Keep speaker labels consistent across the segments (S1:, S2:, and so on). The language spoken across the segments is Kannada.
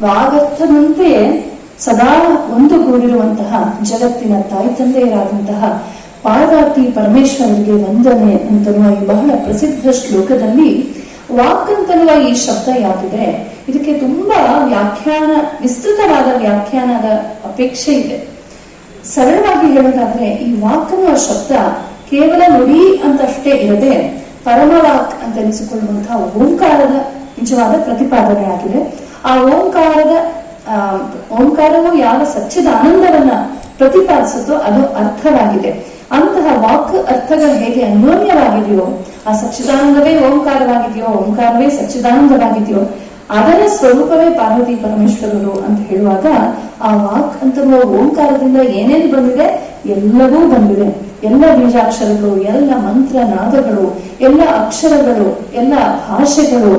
S1: ವಾಗರ್ಥದಂತೆಯೇ ಸದಾ ಒಂದುಗೂಡಿರುವಂತಹ ಜಗತ್ತಿನ ತಾಯಿ ತಂದೆಯರಾದಂತಹ ಪಾರ್ವತಿ ಪರಮೇಶ್ವರರಿಗೆ ವಂದನೆ ಅಂತನ್ನುವ ಈ ಬಹಳ ಪ್ರಸಿದ್ಧ ಶ್ಲೋಕದಲ್ಲಿ ವಾಕ್ ಅಂತನ್ನುವ ಈ ಶಬ್ದ ಯಾವುದಿದೆ, ಇದಕ್ಕೆ ತುಂಬಾ ವಿಸ್ತೃತವಾದ ವ್ಯಾಖ್ಯಾನದ ಅಪೇಕ್ಷೆ ಇದೆ. ಸರಳವಾಗಿ ಹೇಳೋದಾದ್ರೆ ಈ ವಾಕ್ ಅನ್ನುವ ಶಬ್ದ ಕೇವಲ ನುಡಿ ಅಂತಷ್ಟೇ ಇರದೆ ಪರಮವಾಕ್ ಅಂತ ಎನಿಸಿಕೊಳ್ಳುವಂತಹ ಓಂಕಾರದ ನಿಜವಾದ ಪ್ರತಿಪಾದನೆ ಆಗಿದೆ. ಆ ಓಂಕಾರವು ಯಾವ ಸಚ್ಚಿದಾನಂದವನ್ನ ಪ್ರತಿಪಾದಿಸುತ್ತೋ ಅದು ಅರ್ಥವಾಗಿದೆ. ಅಂತಹ ವಾಕ್ ಅರ್ಥಗಳು ಹೇಗೆ ಅನ್ಯೋನ್ಯವಾಗಿದೆಯೋ, ಆ ಸಚ್ಚಿದಾನಂದವೇ ಓಂಕಾರವಾಗಿದೆಯೋ, ಓಂಕಾರವೇ ಸಚ್ಚಿದಾನಂದವಾಗಿದೆಯೋ, ಅದರ ಸ್ವರೂಪವೇ ಪಾರ್ವತಿ ಪರಮೇಶ್ವರರು ಅಂತ ಹೇಳುವಾಗ ಆ ವಾಕ್ ಅಂತರುವ ಓಂಕಾರದಿಂದ ಏನೇನು ಬಂದಿದೆ ಎಲ್ಲವೂ ಬಂದಿದೆ. ಎಲ್ಲ ಬೀಜಾಕ್ಷರಗಳು, ಎಲ್ಲ ಮಂತ್ರ ನಾದಗಳು, ಎಲ್ಲ ಅಕ್ಷರಗಳು, ಎಲ್ಲ ಭಾಷೆಗಳು,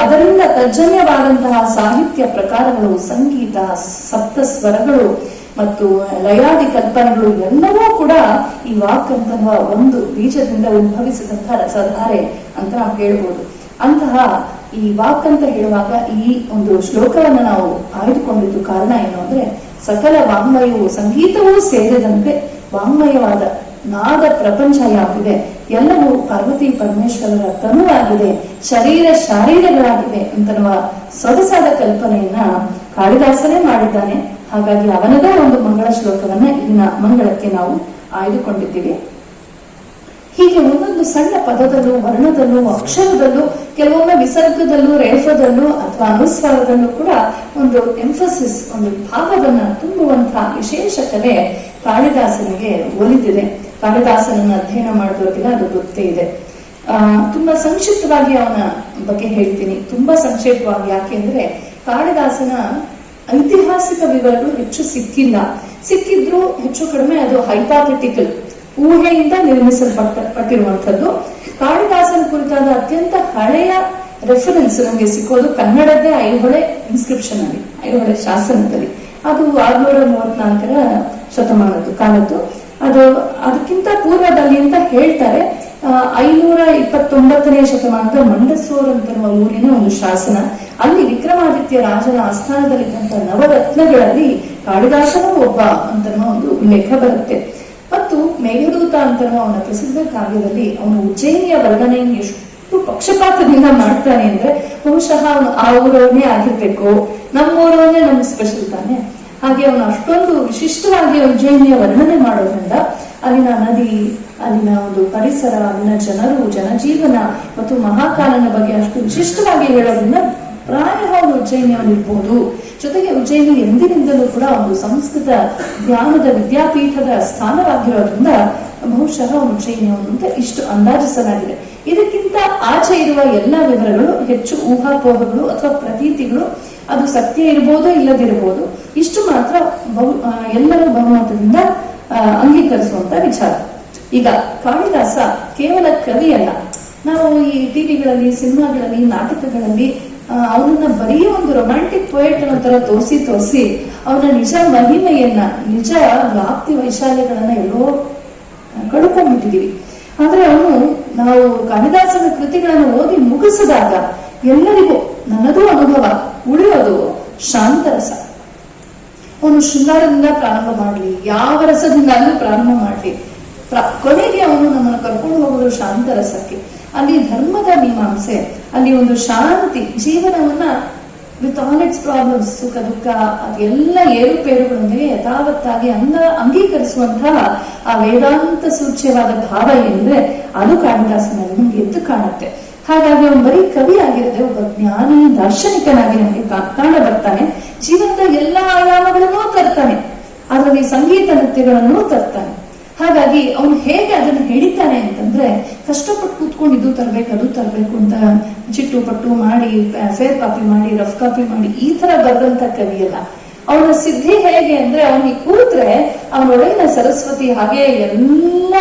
S1: ಅದರಿಂದ ತಜ್ಜನ್ಯವಾದಂತಹ ಸಾಹಿತ್ಯ ಪ್ರಕಾರಗಳು, ಸಂಗೀತ, ಸಪ್ತ ಸ್ವರಗಳು ಮತ್ತು ಲಯಾದಿ ಕಲ್ಪನೆಗಳು ಎಲ್ಲವೂ ಕೂಡ ಈ ವಾಕ್ ಅಂತನ್ನುವ ಒಂದು ಬೀಜದಿಂದ ಉದ್ಭವಿಸಿದಂತಹ ರಸಧಾರೆ ಅಂತ ನಾವು ಹೇಳ್ಬೋದು. ಅಂತಹ ಈ ವಾಕ್ ಅಂತ ಹೇಳುವಾಗ ಈ ಒಂದು ಶ್ಲೋಕವನ್ನ ನಾವು ಆಯ್ದುಕೊಂಡಿದ್ದು ಕಾರಣ ಏನು ಅಂದ್ರೆ, ಸಕಲ ವಾಂಗ್ಮಯವು ಸಂಗೀತವೂ ಸೇರಿದಂತೆ ವಾಂಗ್ಮಯವಾದ ನಾದ ಪ್ರಪಂಚ ಯಾವುದಿದೆ ಎಲ್ಲವೂ ಪಾರ್ವತಿ ಪರಮೇಶ್ವರರ ತನುವಾಗಿದೆ, ಶಾರೀರಗಳಾಗಿದೆ ಅಂತನ್ನುವ ಸೊಗಸಾದ ಕಲ್ಪನೆಯನ್ನ ಕಾಳಿದಾಸನೇ ಮಾಡಿದ್ದಾನೆ. ಹಾಗಾಗಿ ಅವನದೇ ಒಂದು ಮಂಗಳ ಶ್ಲೋಕವನ್ನ ಇಲ್ಲಿನ ಮಂಗಳಕ್ಕೆ ನಾವು ಆಯ್ದುಕೊಂಡಿದ್ದೀವಿ. ಹೀಗೆ ಒಂದೊಂದು ಸಣ್ಣ ಪದದಲ್ಲೂ, ವರ್ಣದಲ್ಲೂ, ಅಕ್ಷರದಲ್ಲೂ, ಕೆಲವೊಮ್ಮೆ ವಿಸರ್ಗದಲ್ಲೂ, ರೇಫದಲ್ಲೂ ಅಥವಾ ಅನುಸ್ವಾರದಲ್ಲೂ ಕೂಡ ಒಂದು ಎಂಫಸಿಸ್, ಒಂದು ಭಾವವನ್ನ ತುಂಬುವಂತಹ ವಿಶೇಷ ಕಲೆ ಕಾಳಿದಾಸನಿಗೆ ಒಲಿದಿದೆ. ಕಾಳಿದಾಸನನ್ನ ಅಧ್ಯಯನ ಮಾಡಿದವರಿಗೆಲ್ಲ ಅದು ಗೊತ್ತೇ ಇದೆ. ತುಂಬಾ ಸಂಕ್ಷಿಪ್ತವಾಗಿ ಅವನ ಬಗ್ಗೆ ಹೇಳ್ತೀನಿ, ತುಂಬಾ ಸಂಕ್ಷೇಪವಾಗಿ. ಯಾಕೆಂದ್ರೆ ಕಾಳಿದಾಸನ ಐತಿಹಾಸಿಕ ವಿವರಗಳು ಹೆಚ್ಚು ಸಿಕ್ಕಿದ್ರು ಹೆಚ್ಚು ಕಡಿಮೆ ಅದು ಹೈಪಾಥೆಟಿಕಲ್, ಊಹೆಯಿಂದ ನಿರ್ಮಿಸಲ್ಪಟ್ಟಿರುವಂಥದ್ದು. ಕಾಳಿದಾಸನ ಕುರಿತಾದ ಅತ್ಯಂತ ಹಳೆಯ ರೆಫರೆನ್ಸ್ ನಮಗೆ ಸಿಕ್ಕೋದು ಕನ್ನಡದ್ದೇ ಐಹೊಳೆ ಇನ್ಸ್ಕ್ರಿಪ್ಷನ್ ಅಲ್ಲಿ, ಐಹೊಳೆ ಶಾಸನದಲ್ಲಿ. ಅದು 634ರ ಶತಮಾನದ್ದು ಕಾಲದ್ದು. ಅದಕ್ಕಿಂತ ಪೂರ್ವದಲ್ಲಿ ಅಂತ ಹೇಳ್ತಾರೆ 529ನೇ ಶತಮಾನದ ಮಂಡಸೂರ್ ಅಂತನ್ನುವ ಊರಿನ ಒಂದು ಶಾಸನ. ಅಲ್ಲಿ ವಿಕ್ರಮಾದಿತ್ಯ ರಾಜನ ಆಸ್ಥಾನದಲ್ಲಿದ್ದಂತಹ ನವರತ್ನಗಳಲ್ಲಿ ಕಾಳಿದಾಸನೂ ಒಬ್ಬ ಅಂತನ್ನುವ ಒಂದು ಉಲ್ಲೇಖ ಬರುತ್ತೆ. ಮತ್ತು ಮೇಘದೂತ ಅಂತನ್ನುವ ಅವನ ಪ್ರಸಿದ್ಧ ಕಾವ್ಯದಲ್ಲಿ ಅವನು ಉಜ್ಜಯಿನಿಯ ವರ್ಣನೆಯನ್ನು ಎಷ್ಟು ಪಕ್ಷಪಾತದಿಂದ ಮಾಡ್ತಾನೆ ಅಂದ್ರೆ, ಬಹುಶಃ ಅವನು ಆ ಊರವನ್ನೇ ಆಗಿರ್ಬೇಕು, ನಮ್ಮೂರವನ್ನೇ ನಮ್ಗೆ ಸ್ಪೆಷಲ್ ತಾನೆ. ಹಾಗೆ ಅವನು ಅಷ್ಟೊಂದು ವಿಶಿಷ್ಟವಾಗಿ ಉಜ್ಜಯಿನಿಯ ವರ್ಣನೆ ಮಾಡೋದ್ರಿಂದ ಅಲ್ಲಿನ ನದಿ, ಅಲ್ಲಿನ ಒಂದು ಪರಿಸರ, ಅಲ್ಲಿನ ಜನರು, ಜನಜೀವನ ಮತ್ತು ಮಹಾಕಾಲನ ಬಗ್ಗೆ ಅಷ್ಟು ವಿಶಿಷ್ಟವಾಗಿ ಹೇಳೋದ್ರಿಂದ ಪ್ರಾಯ ಅವನು ಉಜ್ಜಯಿನಿಯವನಿರ್ಬೋದು. ಜೊತೆಗೆ ಉಜ್ಜಯಿನಿ ಎಂದಿನಿಂದಲೂ ಕೂಡ ಒಂದು ಸಂಸ್ಕೃತ ಜ್ಞಾನದ ವಿದ್ಯಾಪೀಠದ ಸ್ಥಾನವಾಗಿರೋದ್ರಿಂದ ಬಹುಶಃ ಅವನು ಉಜ್ಜಯಿನಿಯವನು ಅಂತ ಇಷ್ಟು ಅಂದಾಜಿಸಲಾಗಿದೆ. ಇದಕ್ಕಿಂತ ಆಚೆ ಇರುವ ಎಲ್ಲ ವಿವರಗಳು ಹೆಚ್ಚು ಊಹಾಪೋಹಗಳು ಅಥವಾ ಪ್ರತೀತಿಗಳು. ಅದು ಸತ್ಯ ಇರಬಹುದು, ಇಲ್ಲದಿರಬಹುದು. ಇಷ್ಟು ಮಾತ್ರ ಎಲ್ಲರೂ ಬಹುಮತದಿಂದ ಅಂಗೀಕರಿಸುವಂತ ವಿಚಾರ. ಈಗ ಕಾಳಿದಾಸ ಕೇವಲ ಕವಿ ಅಲ್ಲ. ನಾವು ಈ ಟಿವಿಗಳಲ್ಲಿ, ಸಿನಿಮಾಗಳಲ್ಲಿ, ನಾಟಕಗಳಲ್ಲಿ ಅವನನ್ನ ಬರೀ ಒಂದು ರೊಮ್ಯಾಂಟಿಕ್ ಪೊಯೆಟ್ ಅನ್ನೋ ತರ ತೋರಿಸಿ ಅವನ ನಿಜ ಮಹಿಮೆಯನ್ನ, ನಿಜ ವ್ಯಾಪ್ತಿ ವೈಶಾಲ್ಯಗಳನ್ನ ಎಲ್ಲೋ ಕಳ್ಕೊಂಡ್ಬಿಟ್ಟಿದೀವಿ. ಆದ್ರೆ ನಾವು ಕಾಳಿದಾಸನ ಕೃತಿಗಳನ್ನು ಓದಿ ಮುಗಿಸಿದಾಗ ಎಲ್ಲರಿಗೂ ನನ್ನದು ಅನುಭವ ಉಳಿಯೋದು ಶಾಂತರಸ. ಅವನು ಶೃಂಗಾರದಿಂದ ಪ್ರಾರಂಭ ಮಾಡ್ಲಿ, ಯಾವ ರಸದಿಂದಾದ್ರೂ ಪ್ರಾರಂಭ ಮಾಡ್ಲಿ, ಕೊನೆಗೆ ಅವನು ನಮ್ಮನ್ನು ಕರ್ಕೊಂಡು ಹೋಗೋದು ಶಾಂತರಸಕ್ಕೆ. ಅಲ್ಲಿ ಧರ್ಮದ ಮೀಮಾಂಸೆ, ಅಲ್ಲಿ ಒಂದು ಶಾಂತಿ, ಜೀವನವನ್ನ ವಿತ್ ಆಲ್ ಇಟ್ಸ್ ಪ್ರಾಬ್ಲಮ್ಸ್, ಸುಖ ದುಃಖ ಅದೆಲ್ಲ ಏರುಪೇರುಗಳೊಂದಿಗೆ ಯಥಾವತ್ತಾಗಿ ಅಂಗೀಕರಿಸುವಂತಹ ಆ ವೇದಾಂತ ಸೂಚ್ಯವಾದ ಭಾವ ಏನಿದೆ ಅದು ಕಾಳಿದಾಸನಲ್ಲಿ ನಮ್ಗೆ ಎದ್ದು ಕಾಣುತ್ತೆ. ಹಾಗಾಗಿ ಅವನು ಬರೀ ಕವಿ ಆಗಿರದೆ ಒಬ್ಬ ಜ್ಞಾನಿ ದಾರ್ಶನಿಕನಾಗಿ ನಮಗೆ ಕಾಣ ಬರ್ತಾನೆ. ಜೀವನದ ಎಲ್ಲಾ ಆಯಾಮಗಳನ್ನೂ ತರ್ತಾನೆ, ಅದರಲ್ಲಿ ಸಂಗೀತ ನೃತ್ಯಗಳನ್ನೂ ತರ್ತಾನೆ. ಹಾಗಾಗಿ ಅವನು ಹೇಗೆ ಅದನ್ನು ಹೇಳಿದ್ದಾನೆ ಅಂತಂದ್ರೆ, ಕಷ್ಟಪಟ್ಟು ಕೂತ್ಕೊಂಡು ಇದು ತರಬೇಕು ಅದು ತರಬೇಕು ಅಂತ ಚಿಟ್ಟು ಪಟ್ಟು ಮಾಡಿ, ಫೇರ್ ಕಾಪಿ ಮಾಡಿ, ರಫ್ ಕಾಪಿ ಮಾಡಿ ಈ ತರ ಬರೆದಂತ ಕವಿ ಅಲ್ಲ. ಅವನ ಸಿದ್ಧಿ ಹೇಗೆ ಅಂದ್ರೆ, ಅವನಿಗೆ ಕೂತ್ರೆ ಅವನೊಳಗಿನ ಸರಸ್ವತಿ ಹಾಗೆ ಎಲ್ಲ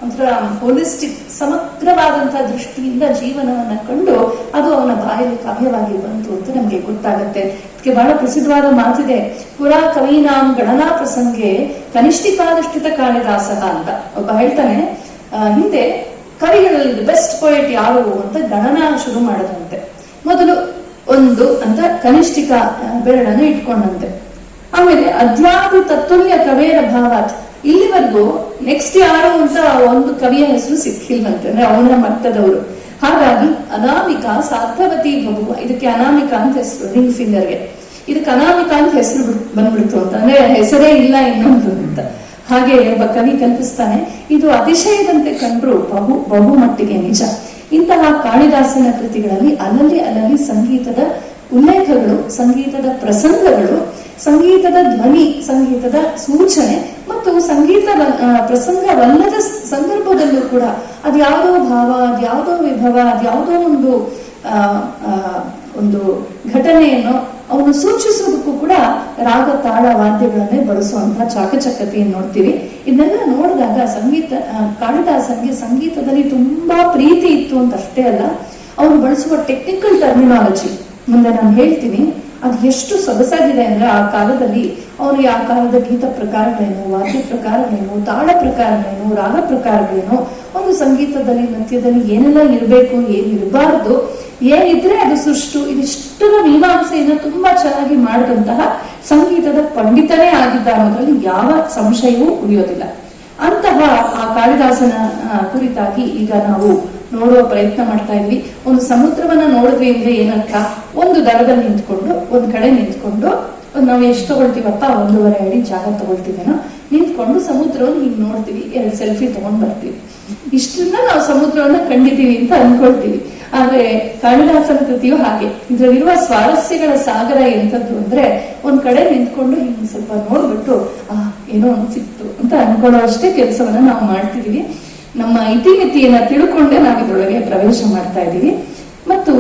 S1: ಒಂಥರ ಹೋಲಿಸ್ಟಿಕ್ ಸಮಗ್ರವಾದಂತಹ ದೃಷ್ಟಿಯಿಂದ ಜೀವನವನ್ನ ಕಂಡು ಅದು ಅವನ ಬಾಯಲ್ಲಿ ಕಾವ್ಯವಾಗಿ ಬಂತು ಅಂತ ನಮ್ಗೆ ಗೊತ್ತಾಗತ್ತೆ. ಇದಕ್ಕೆ ಬಹಳ ಪ್ರಸಿದ್ಧವಾದ ಮಾತಿದೆ, ಪುರಾ ಕವೀನಾಂ ಗಣನಾ ಪ್ರಸಂಗೆ ಕನಿಷ್ಠಿಕಾನುಷ್ಠಿತ ಕಾಳಿದಾಸ ಅಂತ ಒಬ್ಬ ಹೇಳ್ತಾನೆ. ಹಿಂದೆ ಕವಿಗಳಲ್ಲಿ ಬೆಸ್ಟ್ ಪೊಯೆಟ್ ಯಾರು ಅಂತ ಗಣನಾ ಶುರು ಮಾಡದಂತೆ. ಮೊದಲು ಒಂದು ಅಂತ ಕನಿಷ್ಠಿಕ ಬೆರಳನ್ನು ಇಟ್ಕೊಂಡಂತೆ. ಆಮೇಲೆ ಅದ್ಯಾಪಿ ತತ್ತುಲ್ಯ ಕವೇರ ಭಾವಾತ್, ಇಲ್ಲಿವರೆಗೂ ನೆಕ್ಸ್ಟ್ ಯಾರು ಅಂತ ಒಂದು ಕವಿಯ ಹೆಸರು ಸಿಕ್ಕಿಲ್ವಂತೆ, ಅಂದ್ರೆ ಅವನ ಮಟ್ಟದವರು. ಹಾಗಾಗಿ ಅನಾಮಿಕ ಸಾರ್ಥವತಿ ಭಗುವ, ಇದಕ್ಕೆ ಅನಾಮಿಕ ಅಂತ ಹೆಸರು, ರಿಂಗ್ ಫಿಂಗರ್ಗೆ. ಇದಕ್ಕೆ ಅನಾಮಿಕ ಅಂತ ಹೆಸರು ಬಂದ್ಬಿಡ್ತು ಅಂತ, ಅಂದ್ರೆ ಹೆಸರೇ ಇಲ್ಲ ಇನ್ನೊಂದು ಅಂತ. ಹಾಗೆ ಒಬ್ಬ ಕವಿ ಕಲ್ಪಿಸ್ತಾನೆ. ಇದು ಅತಿಶಯದಂತೆ ಕಂಡ್ರು ಬಹು ಮಟ್ಟಿಗೆ ನಿಜ. ಇಂತಹ ಕಾಳಿದಾಸನ ಕೃತಿಗಳಲ್ಲಿ ಅಲ್ಲಲ್ಲಿ ಸಂಗೀತದ ಉಲ್ಲೇಖಗಳು, ಸಂಗೀತದ ಪ್ರಸಂಗಗಳು, ಸಂಗೀತದ ಧ್ವನಿ, ಸಂಗೀತದ ಸೂಚನೆ ಮತ್ತು ಸಂಗೀತ ಪ್ರಸಂಗವಲ್ಲದ ಸಂದರ್ಭದಲ್ಲೂ ಕೂಡ ಅದ್ಯಾವುದೋ ಭಾವ, ಅದ್ಯಾವುದೋ ವಿಭವ, ಅದ್ಯಾವುದೋ ಒಂದು ಘಟನೆಯನ್ನು ಅವನು ಸೂಚಿಸೋದಕ್ಕೂ ಕೂಡ ರಾಗ ತಾಳ ವಾದ್ಯಗಳನ್ನೇ ಬಳಸುವಂತಹ ಚಾಕಚಕ್ಯತೆಯನ್ನು ನೋಡ್ತೀವಿ. ಇದನ್ನೆಲ್ಲ ನೋಡಿದಾಗ ಕಾಳಿದಾಸನಿಗೆ ಸಂಗೀತದಲ್ಲಿ ತುಂಬಾ ಪ್ರೀತಿ ಇತ್ತು ಅಂತ ಅಷ್ಟೇ ಅಲ್ಲ, ಅವನು ಬಳಸುವ ಟೆಕ್ನಿಕಲ್ ಟರ್ಮಿನಾಲಜಿ ಮುಂದೆ ನಾನು ಹೇಳ್ತೀನಿ, ಅದು ಎಷ್ಟು ಸೊಗಸಾಗಿದೆ ಅಂದ್ರೆ ಆ ಕಾಲದಲ್ಲಿ ಅವನು ಆ ಕಾಲದ ಗೀತ ಪ್ರಕಾರಗಳೇನು, ವಾದ್ಯ ಪ್ರಕಾರಗಳೇನು, ತಾಳ ಪ್ರಕಾರಗಳೇನು, ರಾಗ ಪ್ರಕಾರಗಳೇನು, ಒಂದು ಸಂಗೀತದಲ್ಲಿ ನೃತ್ಯದಲ್ಲಿ ಏನೆಲ್ಲ ಇರಬೇಕು, ಏನಿರಬಾರ್ದು, ಏನಿದ್ರೆ ಅದು ಸುಷ್ಟು, ಇದಿಷ್ಟರ ಮೀಮಾಂಸೆಯನ್ನು ತುಂಬಾ ಚೆನ್ನಾಗಿ ಮಾಡಿದಂತಹ ಸಂಗೀತದ ಪಂಡಿತನೇ ಆಗಿದ್ದ ಅನ್ನೋದ್ರಲ್ಲಿ ಯಾವ ಸಂಶಯವೂ ಉಳಿಯೋದಿಲ್ಲ. ಅಂತಹ ಆ ಕಾಳಿದಾಸನ ಕುರಿತಾಗಿ ಈಗ ನಾವು ನೋಡುವ ಪ್ರಯತ್ನ ಮಾಡ್ತಾ ಇದ್ವಿ. ಒಂದು ಸಮುದ್ರವನ್ನ ನೋಡಿದ್ವಿ ಅಂದ್ರೆ ಏನರ್ಥ, ಒಂದು ದರದಲ್ಲಿ ನಿಂತ್ಕೊಂಡು, ಒಂದ್ ಕಡೆ ನಿಂತ್ಕೊಂಡು, ನಾವು ಎಷ್ಟು ತಗೊಳ್ತೀವಪ್ಪ, 1.5 ಅಡಿ ಜಾಗ ತಗೊಳ್ತೀವೇನೋ, ನಿಂತ್ಕೊಂಡು ಸಮುದ್ರವನ್ನು ಹಿಂಗ್ ನೋಡ್ತೀವಿ, 2 ಸೆಲ್ಫಿ ತಗೊಂಡ್ ಬರ್ತೀವಿ. ಇಷ್ಟನ್ನ ನಾವು ಸಮುದ್ರವನ್ನ ಕಂಡಿದ್ದೀವಿ ಅಂತ ಅನ್ಕೊಳ್ತೀವಿ. ಆದ್ರೆ ಕಾಳಿದಾಸನ ಕೃತಿಯು ಹಾಗೆ. ಇದರಲ್ಲಿರುವ ಸ್ವಾರಸ್ಯಗಳ ಸಾಗರ ಎಂತದ್ದು ಅಂದ್ರೆ, ಒಂದ್ ಕಡೆ ನಿಂತ್ಕೊಂಡು ಹಿಂಗ್ ಸ್ವಲ್ಪ ನೋಡ್ಬಿಟ್ಟು ಏನೋ ಒಂದು ಸಿಕ್ತು ಅಂತ ಅನ್ಕೊಳ್ಳೋ ಅಷ್ಟೇ ಕೆಲಸವನ್ನ ನಾವು ಮಾಡ್ತಿದೀವಿ. ನಮ್ಮ ಇತಿಮಿತಿಯನ್ನ ತಿಳ್ಕೊಂಡೆ ನಾವು ಇದರೊಳಗೆ ಪ್ರವೇಶ ಮಾಡ್ತಾ ಇದ್ದೀವಿ. ಮತ್ತು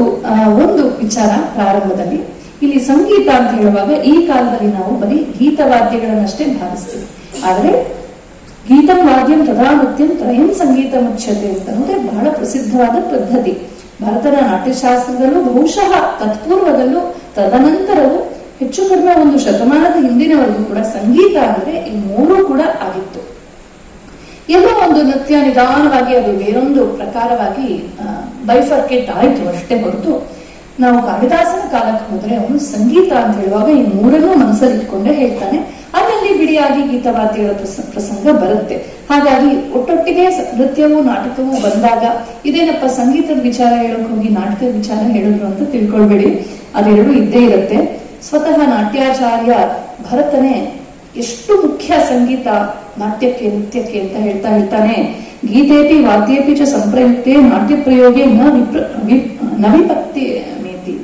S1: ಒಂದು ವಿಚಾರ ಪ್ರಾರಂಭದಲ್ಲಿ, ಇಲ್ಲಿ ಸಂಗೀತ ಅಂತ ಹೇಳುವಾಗ ಈ ಕಾಲದಲ್ಲಿ ನಾವು ಬರೀ ಗೀತವಾದ್ಯಗಳನ್ನಷ್ಟೇ ಭಾವಿಸ್ತೀವಿ. ಆದ್ರೆ ಗೀತಂ ವಾದ್ಯಂ ತದಾ ನೃತ್ಯಂ ತ್ರಯಂ ಸಂಗೀತ ಮುಚ್ಯತೆ ಅಂತ ಅಂದ್ರೆ ಬಹಳ ಪ್ರಸಿದ್ಧವಾದ ಪದ್ಧತಿ. ಭಾರತದ ನಾಟ್ಯಶಾಸ್ತ್ರದಲ್ಲೂ ಬಹುಶಃ ತತ್ಪೂರ್ವದಲ್ಲೂ ತದನಂತರವೂ ಹೆಚ್ಚು ಕಡಿಮೆ 1 ಶತಮಾನದ ಹಿಂದಿನವರೆಗೂ ಕೂಡ ಸಂಗೀತ ಅಂದ್ರೆ ಈ 3 ಕೂಡ ಆಗಿತ್ತು. ಎಲ್ಲೋ ಒಂದು ನೃತ್ಯ ನಿಧಾನವಾಗಿ ಅದು ಬೇರೊಂದು ಪ್ರಕಾರವಾಗಿ ಬೈಫರ್ಕೇಟ್ ಆಯ್ತು ಅಷ್ಟೇ ಹೊರತು, ನಾವು ಕಾಳಿದಾಸನ ಕಾಲಕ್ಕೆ ಹೋದ್ರೆ ಅವನು ಸಂಗೀತ ಅಂತ ಹೇಳುವಾಗ ಈ 3 ಮನಸ್ಸಲ್ಲಿ ಇಟ್ಕೊಂಡೇ ಹೇಳ್ತಾನೆ. ಅಲ್ಲಲ್ಲಿ ಬಿಡಿಯಾಗಿ ಗೀತವಾದ್ಯಗಳ ಪ್ರಸಂಗ ಬರುತ್ತೆ. ಹಾಗಾಗಿ ಒಟ್ಟೊಟ್ಟಿಗೆ ನೃತ್ಯವೂ ನಾಟಕವೂ ಬಂದಾಗ ಇದೇನಪ್ಪ ಸಂಗೀತದ ವಿಚಾರ ಹೇಳಕ್ ಹೋಗಿ ನಾಟಕದ ವಿಚಾರ ಹೇಳಿದ್ರು ಅಂತ ತಿಳ್ಕೊಳ್ಬೇಡಿ, ಅದೆರಡು ಇದ್ದೇ ಇರುತ್ತೆ. ಸ್ವತಃ ನಾಟ್ಯಾಚಾರ್ಯ ಭರತನೇ ಎಷ್ಟು ಮುಖ್ಯ ಸಂಗೀತ ನಾಟ್ಯಕ್ಕೆ ನೃತ್ಯಕ್ಕೆ ಅಂತ ಹೇಳ್ತಾನೆ. ಗೀತೇಪಿ ವಾದ್ಯೇಪಿ ಚ ಸಂಪ್ರಯುಕ್ತೆ ನಾಟ್ಯ ಪ್ರಯೋಗೆ ನ ವಿಪತ್ತಿ ಮೇತಿ.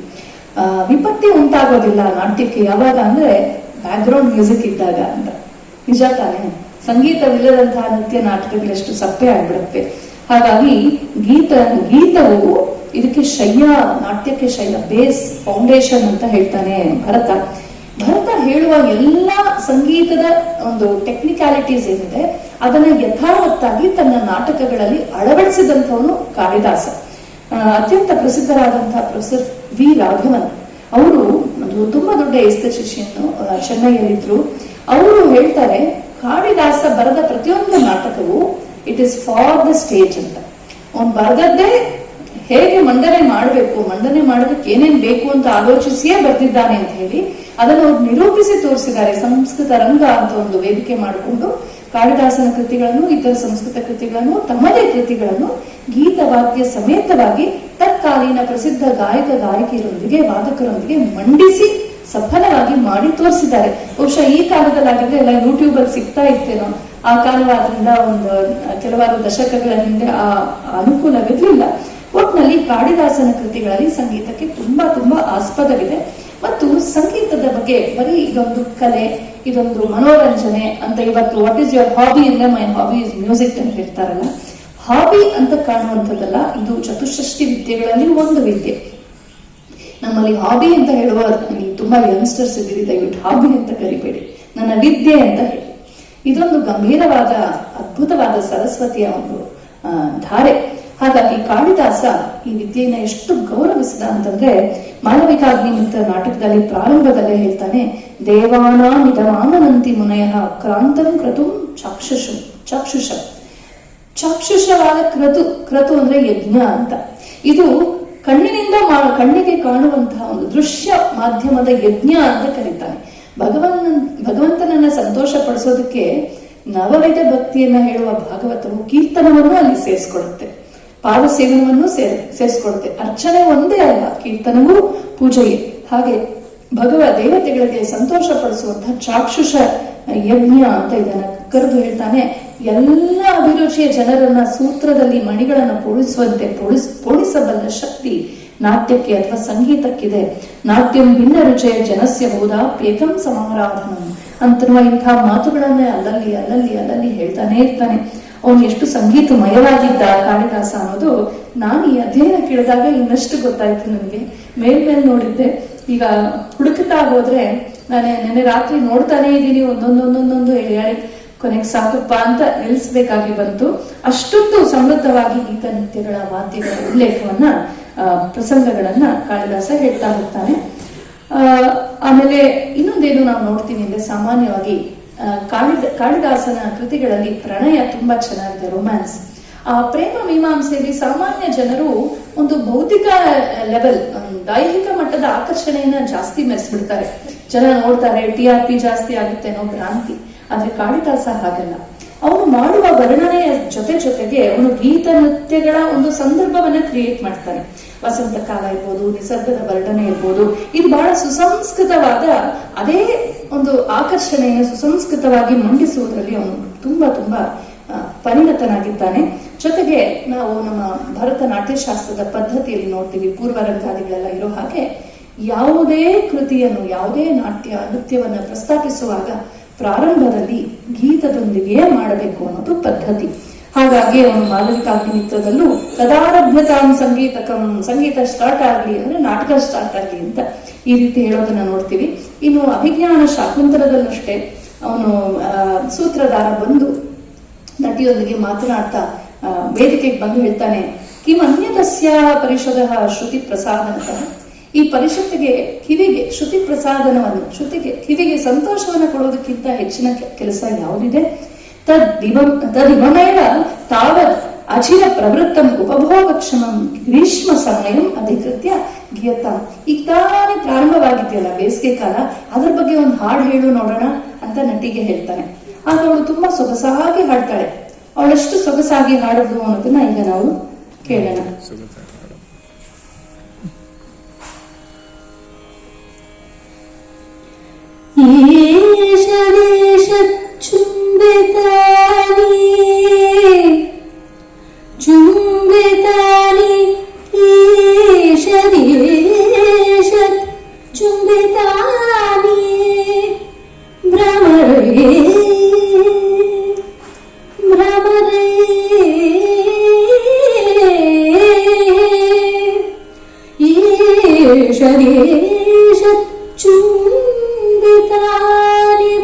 S1: ವಿಪತ್ತಿ ಉಂಟಾಗೋದಿಲ್ಲ ನಾಟ್ಯಕ್ಕೆ ಯಾವಾಗ ಅಂದ್ರೆ ಬ್ಯಾಕ್ ಗ್ರೌಂಡ್ ಮ್ಯೂಸಿಕ್ ಇದ್ದಾಗ ಅಂತ. ನಿಜ ತಾನೆ? ಸಂಗೀತವಿಲ್ಲದಂತಹ ನೃತ್ಯ ನಾಟಕಗಳೆಷ್ಟು ಸಪ್ಪೆ ಆಗ್ಬಿಡುತ್ತೆ. ಹಾಗಾಗಿ ಗೀತವು ಇದಕ್ಕೆ ನಾಟ್ಯಕ್ಕೆ ಬೇಸ್ ಫೌಂಡೇಶನ್ ಅಂತ ಹೇಳ್ತಾನೆ ಭರತ. ಹೇಳುವ ಎಲ್ಲಾ ಸಂಗೀತದ ಒಂದು ಟೆಕ್ನಿಕ್ಯಾಲಿಟೀಸ್ ಏನಿದೆ ಅದನ್ನ ಯಥಾವತ್ತಾಗಿ ತನ್ನ ನಾಟಕಗಳಲ್ಲಿ ಅಳವಡಿಸಿದಂಥವನು ಕಾಳಿದಾಸ. ಅತ್ಯಂತ ಪ್ರಸಿದ್ಧರಾದಂತಹ ಪ್ರೊಫೆಸರ್ ವಿ ರಾಘವನ್ ಅವರು ಒಂದು ತುಂಬಾ ದೊಡ್ಡ ಶಿಷ್ಯನು ಚೆನ್ನೈಯಲ್ಲಿದ್ರು. ಅವರು ಹೇಳ್ತಾರೆ, ಕಾಳಿದಾಸ ಬರೆದ ಪ್ರತಿಯೊಂದು ನಾಟಕವು it is for the stage ಅಂತ. ಅವನು ಬರೆದದ್ದೇ ಹೇಗೆ ಮಂಡನೆ ಮಾಡೋದಕ್ಕೆ ಏನೇನ್ ಬೇಕು ಅಂತ ಆಲೋಚಿಸಿಯೇ ಬರ್ತಿದ್ದಾನೆ ಅಂತ ಹೇಳಿ ಅದನ್ನು ಅವ್ರು ನಿರೂಪಿಸಿ ತೋರಿಸಿದ್ದಾರೆ. ಸಂಸ್ಕೃತ ರಂಗ ಅಂತ ಒಂದು ವೇದಿಕೆ ಮಾಡಿಕೊಂಡು ಕಾಳಿದಾಸನ ಕೃತಿಗಳನ್ನು, ಇತರ ಸಂಸ್ಕೃತ ಕೃತಿಗಳನ್ನು, ತಮ್ಮದೇ ಕೃತಿಗಳನ್ನು ಗೀತವಾದ್ಯ ಸಮೇತವಾಗಿ ತತ್ಕಾಲೀನ ಪ್ರಸಿದ್ಧ ಗಾಯಕಿಯರೊಂದಿಗೆ ವಾದಕರೊಂದಿಗೆ ಮಂಡಿಸಿ ಸಫಲವಾಗಿ ಮಾಡಿ ತೋರಿಸಿದ್ದಾರೆ. ಬಹುಶಃ ಈ ಕಾಲದಲ್ಲಾಗಿದ್ರೆ ಎಲ್ಲ ಯೂಟ್ಯೂಬ್ ಅಲ್ಲಿ ಸಿಗ್ತಾ ಇತ್ತೇನೋ. ಆ ಕಾಲವಾದ್ರಿಂದ ಒಂದು ಕೆಲವಾರು ದಶಕಗಳ ಹಿಂದೆ ಆ ಅನುಕೂಲವಿರಲಿಲ್ಲ. ಒಟ್ಟಿನಲ್ಲಿ ಕಾಳಿದಾಸನ ಕೃತಿಗಳಲ್ಲಿ ಸಂಗೀತಕ್ಕೆ ತುಂಬಾ ಆಸ್ಪದವಿದೆ. ಮತ್ತು ಸಂಗೀತದ ಬಗ್ಗೆ ಬರೀ ಇದೊಂದು ಕಲೆ, ಇದೊಂದು ಮನೋರಂಜನೆ ಅಂತ ಇವತ್ತು ವಾಟ್ ಈಸ್ ಯುವರ್ ಹಾಬಿ ಅಂದ್ರೆ ಮೈ ಹಾಬಿ ಇಸ್ ಮ್ಯೂಸಿಕ್ ಅಂತ ಹೇಳ್ತಾರಲ್ಲ, ಹಾಬಿ ಅಂತ ಕಾಣುವಂಥದ್ದಲ್ಲ. ಇದು ಚತುಷ್ಷಷ್ಟಿ ವಿದ್ಯೆಗಳಲ್ಲಿ ಒಂದು ವಿದ್ಯೆ. ನಮ್ಮಲ್ಲಿ ಹಾಬಿ ಅಂತ ಹೇಳುವ ತುಂಬಾ ಯಂಗ್ಸ್ಟರ್ಸ್ ಇದ್ದೀರಿ, ದಯವಿಟ್ಟು ಹಾಬಿ ಅಂತ ಕರಿಬೇಡಿ, ನನ್ನ ವಿದ್ಯೆ ಅಂತ ಹೇಳಿ. ಇದೊಂದು ಗಂಭೀರವಾದ ಅದ್ಭುತವಾದ ಸರಸ್ವತಿಯ ಒಂದು ಧಾರೆ. ಹಾಗಾಗಿ ಕಾಳಿದಾಸ ಈ ವಿದ್ಯೆಯನ್ನ ಎಷ್ಟು ಗೌರವಿಸಿದ ಅಂತಂದ್ರೆ, ಮಾಲವಿಕಾಗ್ನಿಮಿತ್ರ ನಾಟಕದಲ್ಲಿ ಪ್ರಾರಂಭದಲ್ಲೇ ಹೇಳ್ತಾನೆ, ದೇವಾನಾಮಿದಮಾನಂತಿ ಮುನಯಃ ಕ್ರಾಂತಂ ಕ್ರತುಂ ಚಾಕ್ಷುಷವಾದ ಕ್ರತು ಅಂದ್ರೆ ಯಜ್ಞ ಅಂತ. ಇದು ಕಣ್ಣಿಗೆ ಕಾಣುವಂತಹ ಒಂದು ದೃಶ್ಯ ಮಾಧ್ಯಮದ ಯಜ್ಞ ಅಂತ ಕರೀತಾನೆ. ಭಗವಂತನನ್ನ ಸಂತೋಷ ಪಡಿಸೋದಕ್ಕೆ ನವವಿಧ ಭಕ್ತಿಯನ್ನ ಹೇಳುವ ಭಾಗವತವು ಕೀರ್ತನವನ್ನು ಅಲ್ಲಿ ಸೇರಿಸ್ಕೊಡುತ್ತೆ, ಪಾದ ಸೇವನವನ್ನು ಸೇರಿಸ್ಕೊಡುತ್ತೆ. ಅರ್ಚನೆ ಒಂದೇ ಅಲ್ಲ, ಕೀರ್ತನವೂ ಪೂಜೆಯೇ. ಹಾಗೆ ದೇವತೆಗಳಿಗೆ ಸಂತೋಷ ಪಡಿಸುವಂತಹ ಚಾಕ್ಷುಷ ಯಜ್ಞ ಅಂತ ಇದನ್ನ ಕರೆದು ಹೇಳ್ತಾನೆ. ಎಲ್ಲ ಅಭಿರುಚಿಯ ಜನರನ್ನ ಸೂತ್ರದಲ್ಲಿ ಮಣಿಗಳನ್ನು ಪೋಣಿಸಬಲ್ಲ ಶಕ್ತಿ ನಾಟ್ಯಕ್ಕೆ ಅಥವಾ ಸಂಗೀತಕ್ಕಿದೆ. ನಾಟ್ಯಂ ಭಿನ್ನ ರುಚಿಯ ಜನಸ್ಯ ಬಹುಧಾಪ್ಯೇಕಂ ಸಮಾರಾಧನಂ ಅಂತನ್ನುವ ಇಂಥ ಮಾತುಗಳನ್ನ ಅಲ್ಲಲ್ಲಿ ಹೇಳ್ತಾನೆ ಇರ್ತಾನೆ. ಅವನು ಎಷ್ಟು ಸಂಗೀತಮಯವಾಗಿದ್ದ ಕಾಳಿದಾಸ ಅನ್ನೋದು ನಾನು ಈ ಅಧ್ಯಯನ ಕೇಳಿದಾಗ ಇನ್ನಷ್ಟು ಗೊತ್ತಾಯ್ತು ನನಗೆ. ಮೇಲ್ಮೇಲ್ ನೋಡಿದ್ದೆ, ಈಗ ಹುಡುಕುತ್ತಾ ಹೋದ್ರೆ ನಾನು ನೆನ್ನೆ ರಾತ್ರಿ ನೋಡ್ತಾನೆ ಇದ್ದೀನಿ, ಒಂದೊಂದೊಂದೊಂದೊಂದು ಹೇಳಿ ಕೊನೆಗೆ ಸಾಕಪ್ಪ ಅಂತ ನಿಲ್ಲಿಸಬೇಕಾಗಿ ಬಂತು. ಅಷ್ಟೊಂದು ಸಮೃದ್ಧವಾಗಿ ಗೀತನೃತ್ಯಗಳ ವಾದ್ಯಗಳ ಉಲ್ಲೇಖವನ್ನ ಪ್ರಸಂಗಗಳನ್ನ ಕಾಳಿದಾಸ ಹೇಳ್ತಾ ಹೋಗ್ತಾನೆ. ಆಮೇಲೆ ಇನ್ನೊಂದೇನು ನಾವು ನೋಡ್ತೀವಿ ಅಂದ್ರೆ, ಸಾಮಾನ್ಯವಾಗಿ ಕಾಳಿದಾಸನ ಕೃತಿಗಳಲ್ಲಿ ಪ್ರಣಯ ತುಂಬಾ ಚೆನ್ನಾಗಿದೆ, ರೊಮ್ಯಾನ್ಸ್. ಆ ಪ್ರೇಮ ಮೀಮಾಂಸೆಯಲ್ಲಿ ಸಾಮಾನ್ಯ ಜನರು ಒಂದು ಭೌತಿಕ ಲೆವೆಲ್, ದೈಹಿಕ ಮಟ್ಟದ ಆಕರ್ಷಣೆಯನ್ನ ಜಾಸ್ತಿ ಮೆರೆಸ್ಬಿಡ್ತಾರೆ. ಜನ ನೋಡ್ತಾರೆ, TRP ಜಾಸ್ತಿ ಆಗುತ್ತೆ ಅನ್ನೋ ಭ್ರಾಂತಿ. ಆದ್ರೆ ಕಾಳಿದಾಸ ಹಾಗಲ್ಲ. ಅವನು ಮಾಡುವ ವರ್ಣನೆಯ ಜೊತೆಗೆ ಅವನು ಗೀತ ನೃತ್ಯಗಳ ಒಂದು ಸಂದರ್ಭವನ್ನ ಕ್ರಿಯೇಟ್ ಮಾಡ್ತಾನೆ. ವಸಂತ ಕಾಲ ಇರ್ಬೋದು, ನಿಸರ್ಗದ ವರ್ಣನೆ ಇರ್ಬೋದು, ಇದು ಬಹಳ ಸುಸಂಸ್ಕೃತವಾದ ಅದೇ ಒಂದು ಆಕರ್ಷಣೆಯನ್ನು ಸುಸಂಸ್ಕೃತವಾಗಿ ಮಂಡಿಸುವುದರಲ್ಲಿ ಅವನು ತುಂಬಾ ಪರಿಣತನಾಗಿದ್ದಾನೆ. ಜೊತೆಗೆ ನಾವು ನಮ್ಮ ಭರತನಾಟ್ಯಶಾಸ್ತ್ರದ ಪದ್ಧತಿಯಲ್ಲಿ ನೋಡ್ತೀವಿ, ಪೂರ್ವರಂಗಾದಿಗಳೆಲ್ಲ ಇರೋ ಹಾಗೆ ಯಾವುದೇ ಕೃತಿಯನ್ನು, ಯಾವುದೇ ನೃತ್ಯವನ್ನ ಪ್ರಸ್ತಾಪಿಸುವಾಗ ಪ್ರಾರಂಭದಲ್ಲಿ ಗೀತದೊಂದಿಗೆ ಮಾಡಬೇಕು ಅನ್ನೋದು ಪದ್ಧತಿ. ಹಾಗಾಗಿ ಅವನು ಮಾಲವಿಕಾಗ್ನಿಮಿತ್ರದಲ್ಲೂ ತದಾರಭ್ಯತಾಂ ಸಂಗೀತಕಂ, ಸಂಗೀತ ಸ್ಟಾರ್ಟ್ ಆಗ್ಲಿ ಅಂದ್ರೆ ನಾಟಕ ಸ್ಟಾರ್ಟ್ ಆಗ್ಲಿ ಅಂತ ಈ ರೀತಿ ಹೇಳೋದನ್ನ ನೋಡ್ತೀವಿ. ಇನ್ನು ಅಭಿಜ್ಞಾನ ಶಾಕುಂತಲದಲ್ಲಷ್ಟೇ ಅವನು ಸೂತ್ರಧಾರ ಬಂದು ನಟಿಯೊಂದಿಗೆ ಮಾತನಾಡ್ತಾ ವೇದಿಕೆಗೆ ಬಂದು ಹೇಳ್ತಾನೆ, ಕಿಂ ಅನ್ಯತಸ್ಯ ಪರಿಷದಃ ಶ್ರುತಿ ಪ್ರಸಾದನತಃ. ಈ ಪರಿಷತ್ತಿಗೆ ಕಿವಿಗೆ ಶ್ರುತಿ ಪ್ರಸಾದನವನ್ನು, ಕಿವಿಗೆ ಸಂತೋಷವನ್ನು ಕೊಡೋದಕ್ಕಿಂತ ಹೆಚ್ಚಿನ ಕೆಲಸ ಯಾವುದಿದೆ? ತದಿಮಮೇವ ತಾವದ್ ಅಚಿರ ಪ್ರವೃತ್ತಂ ಉಪಭೋಗಕ್ಷಮಂ ಗ್ರೀಷ್ಮ ಸಮಯಂ ಅಧಿಕೃತ್ಯ ಗೀಯತಾಂ. ಈಗ ತಾನೇ ಪ್ರಾರಂಭವಾಗಿದೆಯಲ್ಲ ಬೇಸಿಗೆ ಕಾಲ, ಅದ್ರ ಬಗ್ಗೆ ಒಂದು ಹಾಡು ಹೇಳು ನೋಡೋಣ ಅಂತ ನಟಿಗೆ ಹೇಳ್ತಾನೆ. ಆಗ ಅವಳು ತುಂಬಾ ಸೊಗಸಾಗಿ ಹಾಡ್ತಾಳೆ. ಅವಳೆಷ್ಟು ಸೊಗಸಾಗಿ ಹಾಡೋದು ಅನ್ನೋದನ್ನ ಈಗ ನಾವು ಕೇಳೋಣ.
S2: ಚುಂಬಿತಾನಿ ಚುಂಬಿತಾನಿ ಭ್ರಮರೇ ಚುಂಬಿತಾನಿ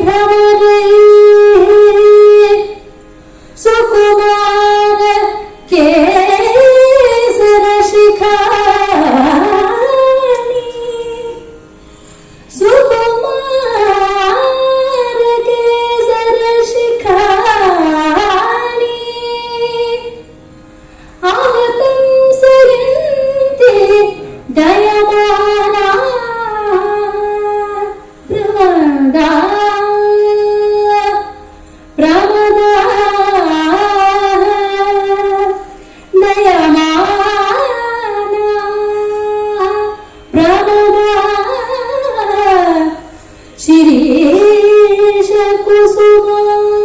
S2: ಭ್ರಮರೇ ಸುಕುಮಾರ ಕೇಸರ ಶಿಖಾನಿ ಸುಕುಮಾರ ಕೇಸರ ಶಿಖಾನಿ ಆತಂಸಯಂತಿ ದಯಮಾನ ಪ್ರಮದ ದಯಮಾನ ಪ್ರಮದ ಶಿರೀಷ ಕುಸುಮಾನಿ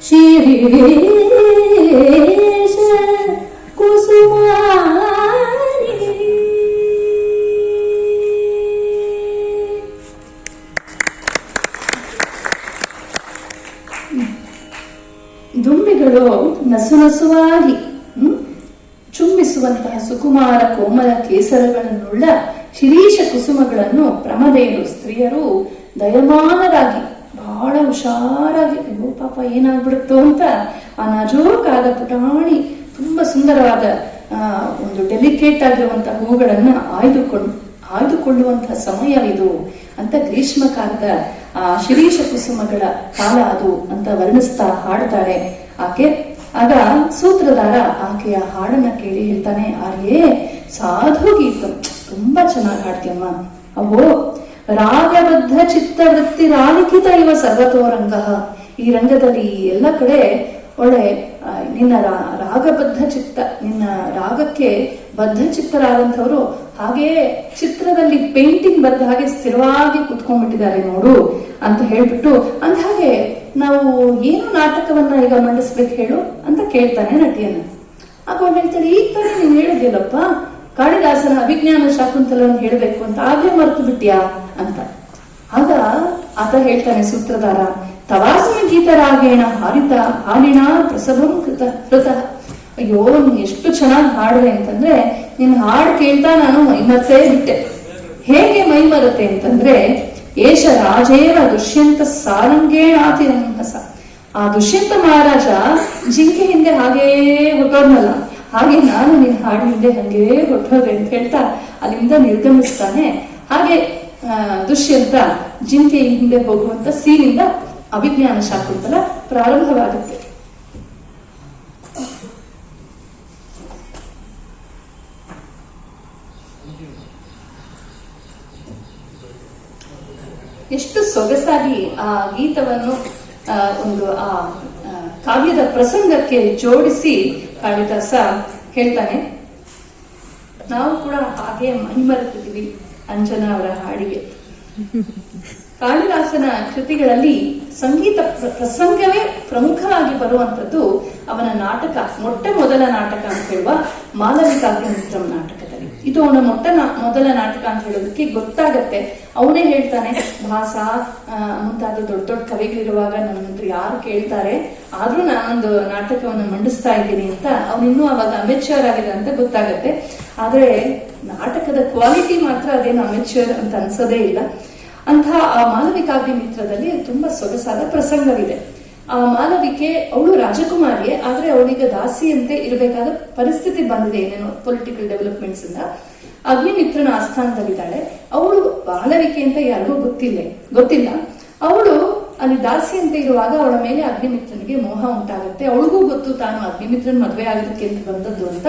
S2: ಶಿರೀಷ ಕುಸುಮಾನಿ.
S1: ದುಂಬಿಗಳು ನಸುನಸುವಾಗಿ ಚುಂಬಿಸುವಂತಹ ಸುಕುಮಾರ ಕೋಮಲ ಕೇಸರಗಳನ್ನುಳ್ಳ ಶಿರೀಷ ಕುಸುಮಗಳನ್ನು ಪ್ರಮದೆಯರು, ಸ್ತ್ರೀಯರು ದಯಮಾನರಾಗಿ ಬಹಳ ಹುಷಾರಾಗಿ, ಅಯ್ಯೋ ಪಾಪ ಏನಾಗ್ಬಿಡುತ್ತೋ ಅಂತ ಆ ನಾಜೂಕಾದ ಪುಟಾಣಿ ತುಂಬಾ ಸುಂದರವಾದ ಒಂದು ಡೆಲಿಕೇಟ್ ಆಗಿರುವಂತಹ ಹೂಗಳನ್ನ ಆಯ್ದುಕೊಳ್ಳುವಂತಹ ಸಮಯವಿದು ಅಂತ ಗ್ರೀಷ್ಮ ಕಾಲದ ಆ ಶಿರೀಷ ಕುಸುಮಗಳ ಕಾಲ ಅದು ಅಂತ ವರ್ಣಿಸ್ತಾ ಹಾಡ್ತಾಳೆ ಆಕೆ. ಆಗ ಸೂತ್ರಧಾರ ಆಕೆಯ ಹಾಡನ್ನ ಕೇಳಿ ಹೇಳ್ತಾನೆ, ಆರ್ಯೇ ಸಾಧು ಗೀತ, ತುಂಬಾ ಚೆನ್ನಾಗಿ ಹಾಡ್ತೀಯಮ್ಮ. ಅಹೋ ರಾಗಬದ್ಧ ಚಿತ್ತವೃತ್ತಿ ರಾಲಿಖಿತ ಇವ ಸರ್ವತೋರಂಗ. ಈ ರಂಗದಲ್ಲಿ ಎಲ್ಲ ಕಡೆ ಒಳ್ಳೆ ನಿನ್ನ ರಾಗಬದ್ಧ ಚಿತ್ತ, ನಿನ್ನ ರಾಗಕ್ಕೆ ಬದ್ಧ ಚಿತ್ತರಾದಂಥವ್ರು ಹಾಗೆಯೇ ಚಿತ್ರದಲ್ಲಿ ಪೇಂಟಿಂಗ್ ಬದ್ದ ಹಾಗೆ ಸ್ಥಿರವಾಗಿ ಕುತ್ಕೊಂಡ್ಬಿಟ್ಟಿದ್ದಾರೆ ನೋಡು ಅಂತ ಹೇಳ್ಬಿಟ್ಟು, ಅಂದ ಹಾಗೆ ನಾವು ಏನು ನಾಟಕವನ್ನ ಈಗ ಮಂಡಿಸ್ಬೇಕು ಹೇಳು ಅಂತ ಕೇಳ್ತಾನೆ ನಟಿಯನ್ನ. ಆಗ ಅವಳು ಹೇಳ್ತಾಳೆ, ಈಗ ತಾನೇ ನೀನ್ ಹೇಳಿದ್ಯಲ್ಲಪ್ಪ ಕಾಳಿದಾಸನ ಅಭಿಜ್ಞಾನ ಶಾಕುಂತಲವನ್ನು ಹೇಳ್ಬೇಕು ಅಂತ, ಆಗ್ಲೇ ಮರ್ತು ಬಿಟ್ಯಾ ಅಂತ. ಆಗ ಆತ ಹೇಳ್ತಾನೆ ಸೂತ್ರಧಾರ, ತವಾಸ್ಮಿ ಗೀತರಾಗೇಣ ಹಾಲಿನ ಪ್ರಸಭಂ ಕೃತ. ಅಯ್ಯೋ ನೀನ್ ಎಷ್ಟು ಚೆನ್ನಾಗಿ ಹಾಡ್ರೆ ಅಂತಂದ್ರೆ, ನಿನ್ ಹಾಡು ಕೇಳ್ತಾ ನಾನು ಮೈಮರ್ತೇ ಬಿಟ್ಟೆ. ಹೇಗೆ ಮೈಮರತೆ ಅಂತಂದ್ರೆ, ಏಷ ರಾಜೇವ ದುಷ್ಯಂತ ಸಾರಂಗೇಣಾತಿರಂಹಸ. ಆ ದುಷ್ಯಂತ ಮಹಾರಾಜ ಜಿಂಕೆ ಹಿಂದೆ ಹಾಗೇ ಹೊಟ್ಟೋದ್ನಲ್ಲ, ಹಾಗೆ ನಾನು ನಿನ್ನ ಹಾಡು ಹಿಂದೆ ಹಂಗೇ ಹೊಟ್ಟೋದೆ ಅಂತ ಹೇಳ್ತಾ ಅಲ್ಲಿಂದ ನಿರ್ಗಮಿಸ್ತಾನೆ. ಹಾಗೆ ದುಷ್ಯಂತ ಜಿಂಕೆ ಹಿಂದೆ ಹೋಗುವಂತ ಸೀನಿಂದ ಅಭಿಜ್ಞಾನ ಶಾಕುಂತಲ ಪ್ರಾರಂಭವಾಗುತ್ತೆ. ಎಷ್ಟು ಸೊಗಸಾಗಿ ಆ ಗೀತವನ್ನು ಒಂದು ಆ ಕಾವ್ಯದ ಪ್ರಸಂಗಕ್ಕೆ ಜೋಡಿಸಿ ಕಾಳಿದಾಸ ಹೇಳ್ತಾನೆ. ನಾವು ಕೂಡ ಹಾಗೆ ಮೈಮರೆತಿದ್ದೀವಿ ಅಂಜನಾ ಅವರ ಹಾಡಿಗೆ. ಕಾಳಿದಾಸನ ಕೃತಿಗಳಲ್ಲಿ ಸಂಗೀತ ಪ್ರಸಂಗವೇ ಪ್ರಮುಖವಾಗಿ ಬರುವಂತದ್ದು ಅವನ ನಾಟಕ, ಮೊದಲ ನಾಟಕ ಅಂತ ಹೇಳುವ ಮಾಲವಿಕಾಗ್ನಿಮಿತ್ರಂ ನಾಟಕದಲ್ಲಿ. ಇದು ಅವನ ಮೊದಲ ನಾಟಕ ಅಂತ ಹೇಳೋದಕ್ಕೆ ಗೊತ್ತಾಗತ್ತೆ. ಅವನೇ ಹೇಳ್ತಾನೆ, ಭಾಸ ಮುಂತಾದ ದೊಡ್ಡ ದೊಡ್ಡ ಕವಿಗಳಿರುವಾಗ ನನ್ನಂತ್ರ ಯಾರು ಕೇಳ್ತಾರೆ, ಆದ್ರೂ ನಾನೊಂದು ನಾಟಕವನ್ನು ಮಂಡಿಸ್ತಾ ಇದ್ದೀನಿ ಅಂತ ಅವನಿನ್ನೂ ಅವಾಗ ಅಮೆಚ್ಯೂರ್ ಆಗಿದೆ ಅಂತ ಗೊತ್ತಾಗತ್ತೆ. ಆದ್ರೆ ನಾಟಕದ ಕ್ವಾಲಿಟಿ ಮಾತ್ರ ಅದೇನು ಅಮೆಚ್ಯೂರ್ ಅಂತ ಅನ್ಸೋದೇ ಇಲ್ಲ. ಅಂತಹ ಆ ಮಾಲವಿಕಾಗ್ನಿಮಿತ್ರದಲ್ಲಿ ತುಂಬಾ ಸೊಗಸಾದ ಪ್ರಸಂಗವಿದೆ. ಆ ಮಾಲವಿಕೆ ಅವಳು ರಾಜಕುಮಾರಿಯೇ, ಆದ್ರೆ ಅವಳಿಗೆ ದಾಸಿಯಂತೆ ಇರಬೇಕಾದ ಪರಿಸ್ಥಿತಿ ಬಂದಿದೆ, ಏನೇನೋ ಪೊಲಿಟಿಕಲ್ ಡೆವಲಪ್ಮೆಂಟ್ಸ್ ಇಂದ. ಅಗ್ನಿಮಿತ್ರನ ಆಸ್ಥಾನದಲ್ಲಿದ್ದಾಳೆ ಅವಳು. ಮಾಲವಿಕೆ ಅಂತ ಯಾರಿಗೂ ಗೊತ್ತಿಲ್ಲ. ಅವಳು ಅಲ್ಲಿ ದಾಸಿಯಂತೆ ಇರುವಾಗ ಅವಳ ಮೇಲೆ ಅಗ್ನಿಮಿತ್ರನಿಗೆ ಮೋಹ ಉಂಟಾಗುತ್ತೆ. ಅವಳಿಗೂ ಗೊತ್ತು ತಾನು ಅಗ್ನಿಮಿತ್ರನ್ ಮದುವೆ ಆಗೋದಕ್ಕೆ ಅಂತ ಬಂದದ್ದು ಅಂತ.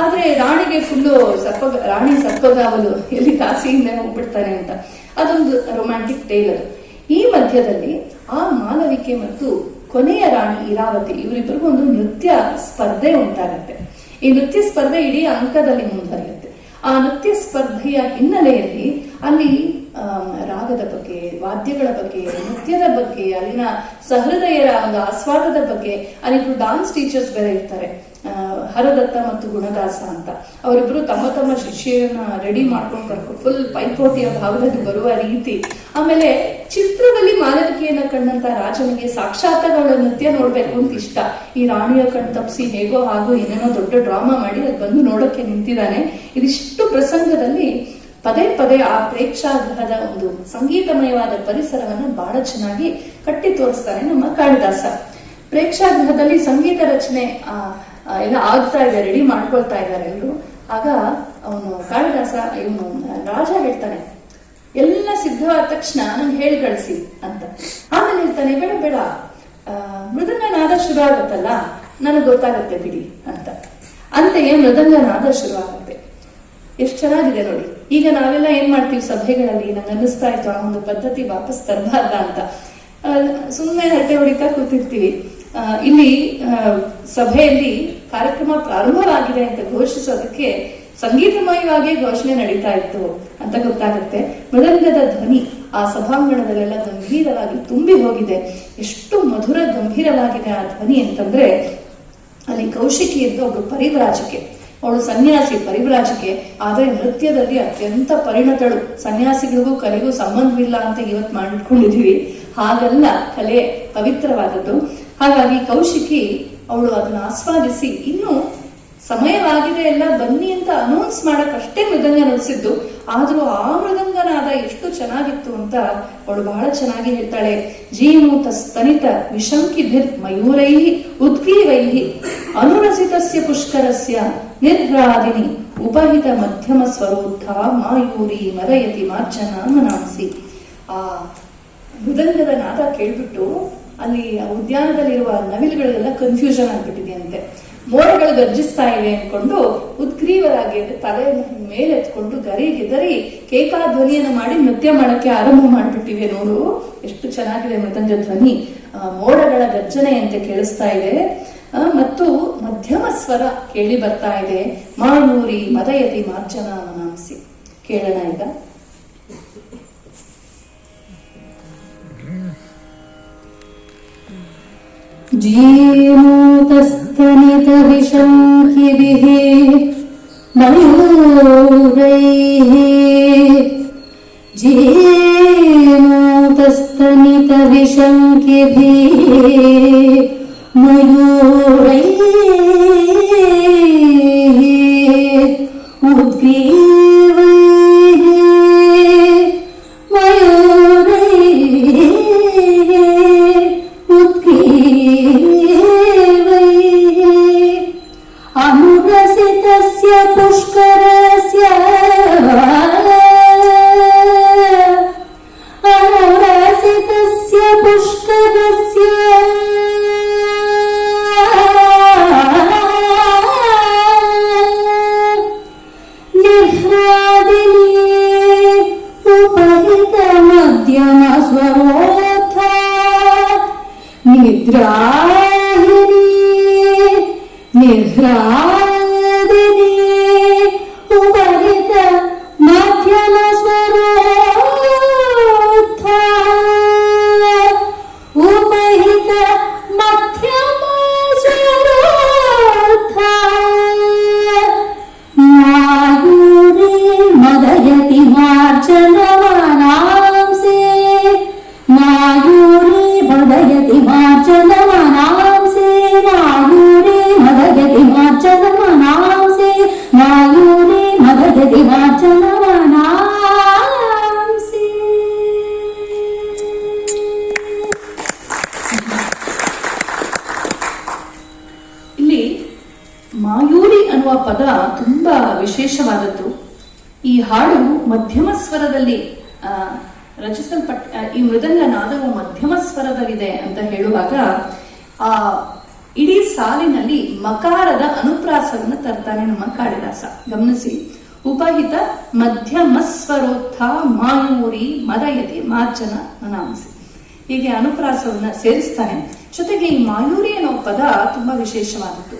S1: ಆದ್ರೆ ರಾಣಿಗೆ ಫುಲ್ಲು ರಾಣಿ ಸರ್ಪಗಾವಲು, ಎಲ್ಲಿ ದಾಸಿಯಿಂದ ಹೋಗ್ಬಿಡ್ತಾನೆ ಅಂತ. ಅದೊಂದು ರೊಮ್ಯಾಂಟಿಕ್ ಟೇಲ್ ಅದು. ಈ ಮಧ್ಯದಲ್ಲಿ ಆ ಮಾಲವಿಕೆ ಮತ್ತು ಕೊನೆಯ ರಾಣಿ ಇರಾವತಿ ಇವರಿಬ್ಬರಿಗೂ ಒಂದು ನೃತ್ಯ ಸ್ಪರ್ಧೆ ಉಂಟಾಗುತ್ತೆ. ಈ ನೃತ್ಯ ಸ್ಪರ್ಧೆ ಇಡೀ ಅಂಕದಲ್ಲಿ ಮುಂದುವರಿಯುತ್ತೆ. ಆ ನೃತ್ಯ ಸ್ಪರ್ಧೆಯ ಹಿನ್ನೆಲೆಯಲ್ಲಿ ಅಲ್ಲಿ ರಾಗದ ಬಗ್ಗೆ, ವಾದ್ಯಗಳ ಬಗ್ಗೆ, ನೃತ್ಯದ ಬಗ್ಗೆ, ಅಲ್ಲಿನ ಸಹೃದಯರ ಒಂದು ಆಸ್ವಾದದ ಬಗ್ಗೆ, ಅಲ್ಲಿಬ್ರು ಡಾನ್ಸ್ ಟೀಚರ್ಸ್ ಬೇರೆ ಇರ್ತಾರೆ, ಹರದತ್ತ ಮತ್ತು ಗುಣದಾಸ ಅಂತ. ಅವರಿಬ್ರು ತಮ್ಮ ತಮ್ಮ ಶಿಷ್ಯರನ್ನ ರೆಡಿ ಮಾಡ್ಕೊಂಡು ಫುಲ್ ಪೈಪೋಟಿಯ ಭಾವದಲ್ಲಿ ಬರುವ ರೀತಿ. ಆಮೇಲೆ ಚಿತ್ರದಲ್ಲಿ ಮಾಲವಿಕೆಯನ್ನ ಕಂಡಂತ ರಾಜನಿಗೆ ಸಾಕ್ಷಾತ್ತಾಗಿ ಅವಳ ನೃತ್ಯ ನೋಡ್ಬೇಕು ಅಂತ ಇಷ್ಟ. ಈ ರಾಣಿಯ ಕಣ್ ತಪ್ಪಿಸಿ ಹೇಗೋ ಹಾಗೂ ಏನೇನೋ ದೊಡ್ಡ ಡ್ರಾಮಾ ಮಾಡಿ ಅದು ಬಂದು ನೋಡೋಕೆ ನಿಂತಿದ್ದಾನೆ. ಇದಿಷ್ಟು ಪ್ರಸಂಗದಲ್ಲಿ ಪದೇ ಪದೇ ಆ ಪ್ರೇಕ್ಷಾಗೃಹದ ಒಂದು ಸಂಗೀತಮಯವಾದ ಪರಿಸರವನ್ನು ಬಹಳ ಚೆನ್ನಾಗಿ ಕಟ್ಟಿ ತೋರಿಸ್ತಾನೆ ನಮ್ಮ ಕಾಳಿದಾಸ. ಪ್ರೇಕ್ಷಾಗೃಹದಲ್ಲಿ ಸಂಗೀತ ರಚನೆ ಎಲ್ಲ ಆಗ್ತಾ ಇದೆ, ರೆಡಿ ಮಾಡ್ಕೊಳ್ತಾ ಇದ್ದಾರೆ ಎಲ್ರು. ಆಗ ಅವನು ಕಾಳಿದಾಸ ಇವನು ರಾಜ ಹೇಳ್ತಾನೆ, ಎಲ್ಲ ಸಿದ್ಧವಾದ ತಕ್ಷಣ ನಂಗೆ ಹೇಳಿ ಕಳಿಸಿ ಅಂತ. ಆಮೇಲೆ ಹೇಳ್ತಾನೆ, ಬೇಡ ಮೃದಂಗ ನಾದ ಶುರು ಆಗುತ್ತಲ್ಲ, ನನಗೆ ಗೊತ್ತಾಗತ್ತೆ ಬಿಡಿ ಅಂತ. ಅಂತೆಯೇ ಮೃದಂಗ ನಾದ ಶುರು ಆಗುತ್ತೆ. ಎಷ್ಟು ಚೆನ್ನಾಗಿದೆ ನೋಡಿ. ಈಗ ನಾವೆಲ್ಲ ಏನ್ ಮಾಡ್ತೀವಿ ಸಭೆಗಳಲ್ಲಿ, ನಂಗೆ ಅನ್ನಿಸ್ತಾ ಇತ್ತು ಆ ಒಂದು ಪದ್ಧತಿ ವಾಪಸ್ ತರಬಾರ್ದ ಅಂತ. ಸುಮ್ಮನೆ ಹರಟೆ ಹೊಡಿತಾ ಕೂತಿರ್ತೀವಿ. ಇಲ್ಲಿ ಸಭೆಯಲ್ಲಿ ಕಾರ್ಯಕ್ರಮ ಪ್ರಾರಂಭವಾಗಿದೆ ಅಂತ ಘೋಷಿಸೋದಕ್ಕೆ ಸಂಗೀತಮಯವಾಗಿ ಘೋಷಣೆ ನಡೀತಾ ಇತ್ತು ಅಂತ ಗೊತ್ತಾಗುತ್ತೆ. ಮೃದಂಗದ ಧ್ವನಿ ಆ ಸಭಾಂಗಣದಲ್ಲೆಲ್ಲ ಗಂಭೀರವಾಗಿ ತುಂಬಿ ಹೋಗಿದೆ. ಎಷ್ಟು ಮಧುರ ಗಂಭೀರವಾಗಿದೆ ಆ ಧ್ವನಿ ಅಂತಂದ್ರೆ, ಅಲ್ಲಿ ಕೌಶಿಕಿ ಅಂತ ಒಬ್ಳು ಪರಿವ್ರಾಜಕೆ, ಅವಳು ಸನ್ಯಾಸಿ ಪರಿವ್ರಾಜಕೆ, ಆದ್ರೆ ನೃತ್ಯದಲ್ಲಿ ಅತ್ಯಂತ ಪರಿಣತಳು. ಸನ್ಯಾಸಿಗಳಿಗೂ ಕಲೆಗೂ ಸಂಬಂಧವಿಲ್ಲ ಅಂತ ಇವತ್ತು ಮಾಡಿಟ್ಕೊಂಡಿದೀವಿ, ಹಾಗಲ್ಲ, ಕಲೆ ಪವಿತ್ರವಾದದ್ದು. ಹಾಗಾಗಿ ಕೌಶಿಕಿ ಅವಳು ಅದನ್ನ ಆಸ್ವಾದಿಸಿ, ಇನ್ನು ಸಮಯವಾಗಿದೆ ಎಲ್ಲ ಬನ್ನಿ ಅಂತ ಅನೌನ್ಸ್ ಮಾಡಕ್ಕಷ್ಟೇ ಮೃದಂಗ ನುಡಿಸಿದ್ದು, ಆದ್ರೂ ಆ ಮೃದಂಗನಾದ ಎಷ್ಟು ಚೆನ್ನಾಗಿತ್ತು ಅಂತ ಅವಳು ಬಹಳ ಚೆನ್ನಾಗಿ ಹೇಳ್ತಾಳೆ. ಜೀಮೂತ ಸ್ತನಿತ ವಿಶಂಕಿಭಿರ್ ಮಯೂರೈ ಉದ್ಗ್ರೀವೈ ಅನುರಸಿತಸ್ಯ ಪುಷ್ಕರಸ್ಯ ನಿರ್ಹ್ರಾದಿನಿ ಉಪಹಿತ ಮಧ್ಯಮ ಸ್ವರೋದ್ಧ ಮಾಯೂರಿ ಮರಯತಿ ಮಾರ್ಜನ ಮನಾಂಸಿ. ಆ ಮೃದಂಗದ ನಾದ ಕೇಳ್ಬಿಟ್ಟು ಅಲ್ಲಿ ಉದ್ಯಾನದಲ್ಲಿರುವ ನವಿಲುಗಳೆಲ್ಲ ಕನ್ಫ್ಯೂಷನ್ ಆಗ್ಬಿಟ್ಟಿದೆ. ಮೋಡಗಳು ಗರ್ಜಿಸ್ತಾ ಇವೆ ಅನ್ಕೊಂಡು ಉದ್ಗ್ರೀವರಾಗಿ ಅಂದ್ರೆ ತಲೆಯನ್ನು ಮೇಲೆತ್ಕೊಂಡು ಗರಿ ಕೇಕಾ ಧ್ವನಿಯನ್ನು ಮಾಡಿ ನೃತ್ಯ ಮಾಡಕ್ಕೆ ಆರಂಭ ಮಾಡ್ಬಿಟ್ಟಿವೆ ನೋಡು. ಎಷ್ಟು ಚೆನ್ನಾಗಿದೆ ಮೃದಂಗ ಧ್ವನಿ, ಮೋಡಗಳ ಗರ್ಜನೆಯಂತೆ ಕೇಳಿಸ್ತಾ ಇದೆ. ಮತ್ತು ಮಧ್ಯಮ ಸ್ವರ ಕೇಳಿ ಬರ್ತಾ ಇದೆ. ಮಾಯೂರಿ ಮದಯತಿ ಮಾರ್ಜನ ಮನಾಂಸಿ. ಕೇಳೋಣ ಈಗ. जीमूतस्तनितविशङ्किभिः मयूरैः जीमूतस्तनितविशङ्किभिः मयूरैः उद्ग्रीवैः मयूरैः उद्ग्रीवैः अनुरसितस्य पुष्करस्य निह्रादिनी उपहित मध्यम स्वरोत्था उपहित मध्यम स्वरोत्था मायूरी मदयति मार्जनमनांसि मायूरी मदयति मार्जनमनांसि मायूरी मदयति मार्जनमनांसि मायूरी मदयति मार्जनमनांसि. ಇಲ್ಲಿ ಮಾಯೂರಿ ಅನ್ನುವ ಪದ ತುಂಬಾ ವಿಶೇಷವಾದದ್ದು. ಈ ಹಾಡು ಮಧ್ಯಮ ಸ್ವರದಲ್ಲಿ ರಚಿಸಲ್ಪಟ್ಟ ಈ ಮೃದಂಗ ನಾದವು ಮಧ್ಯಮ ಸ್ವರದಲ್ಲಿದೆ ಅಂತ ಹೇಳುವಾಗ ಆ ಇಡೀ ಸಾಲಿನಲ್ಲಿ ಮಕಾರದ ಅನುಪ್ರಾಸವನ್ನು ತರ್ತಾನೆ ನಮ್ಮ ಕಾಳಿದಾಸ. ಗಮನಿಸಿ, ಉಪಹಿತ ಮಧ್ಯಮ ಸ್ವರೋತ್ಥ ಮಾಯೂರಿ ಮದಯತಿ ಮಾರ್ಜನ ಮನಾಂಸಿ, ಹೀಗೆ ಅನುಪ್ರಾಸವನ್ನ ಸೇರಿಸ್ತಾನೆ. ಜೊತೆಗೆ ಈ ಮಾಯೂರಿ ಅನ್ನೋ ಪದ ತುಂಬಾ ವಿಶೇಷವಾದದ್ದು.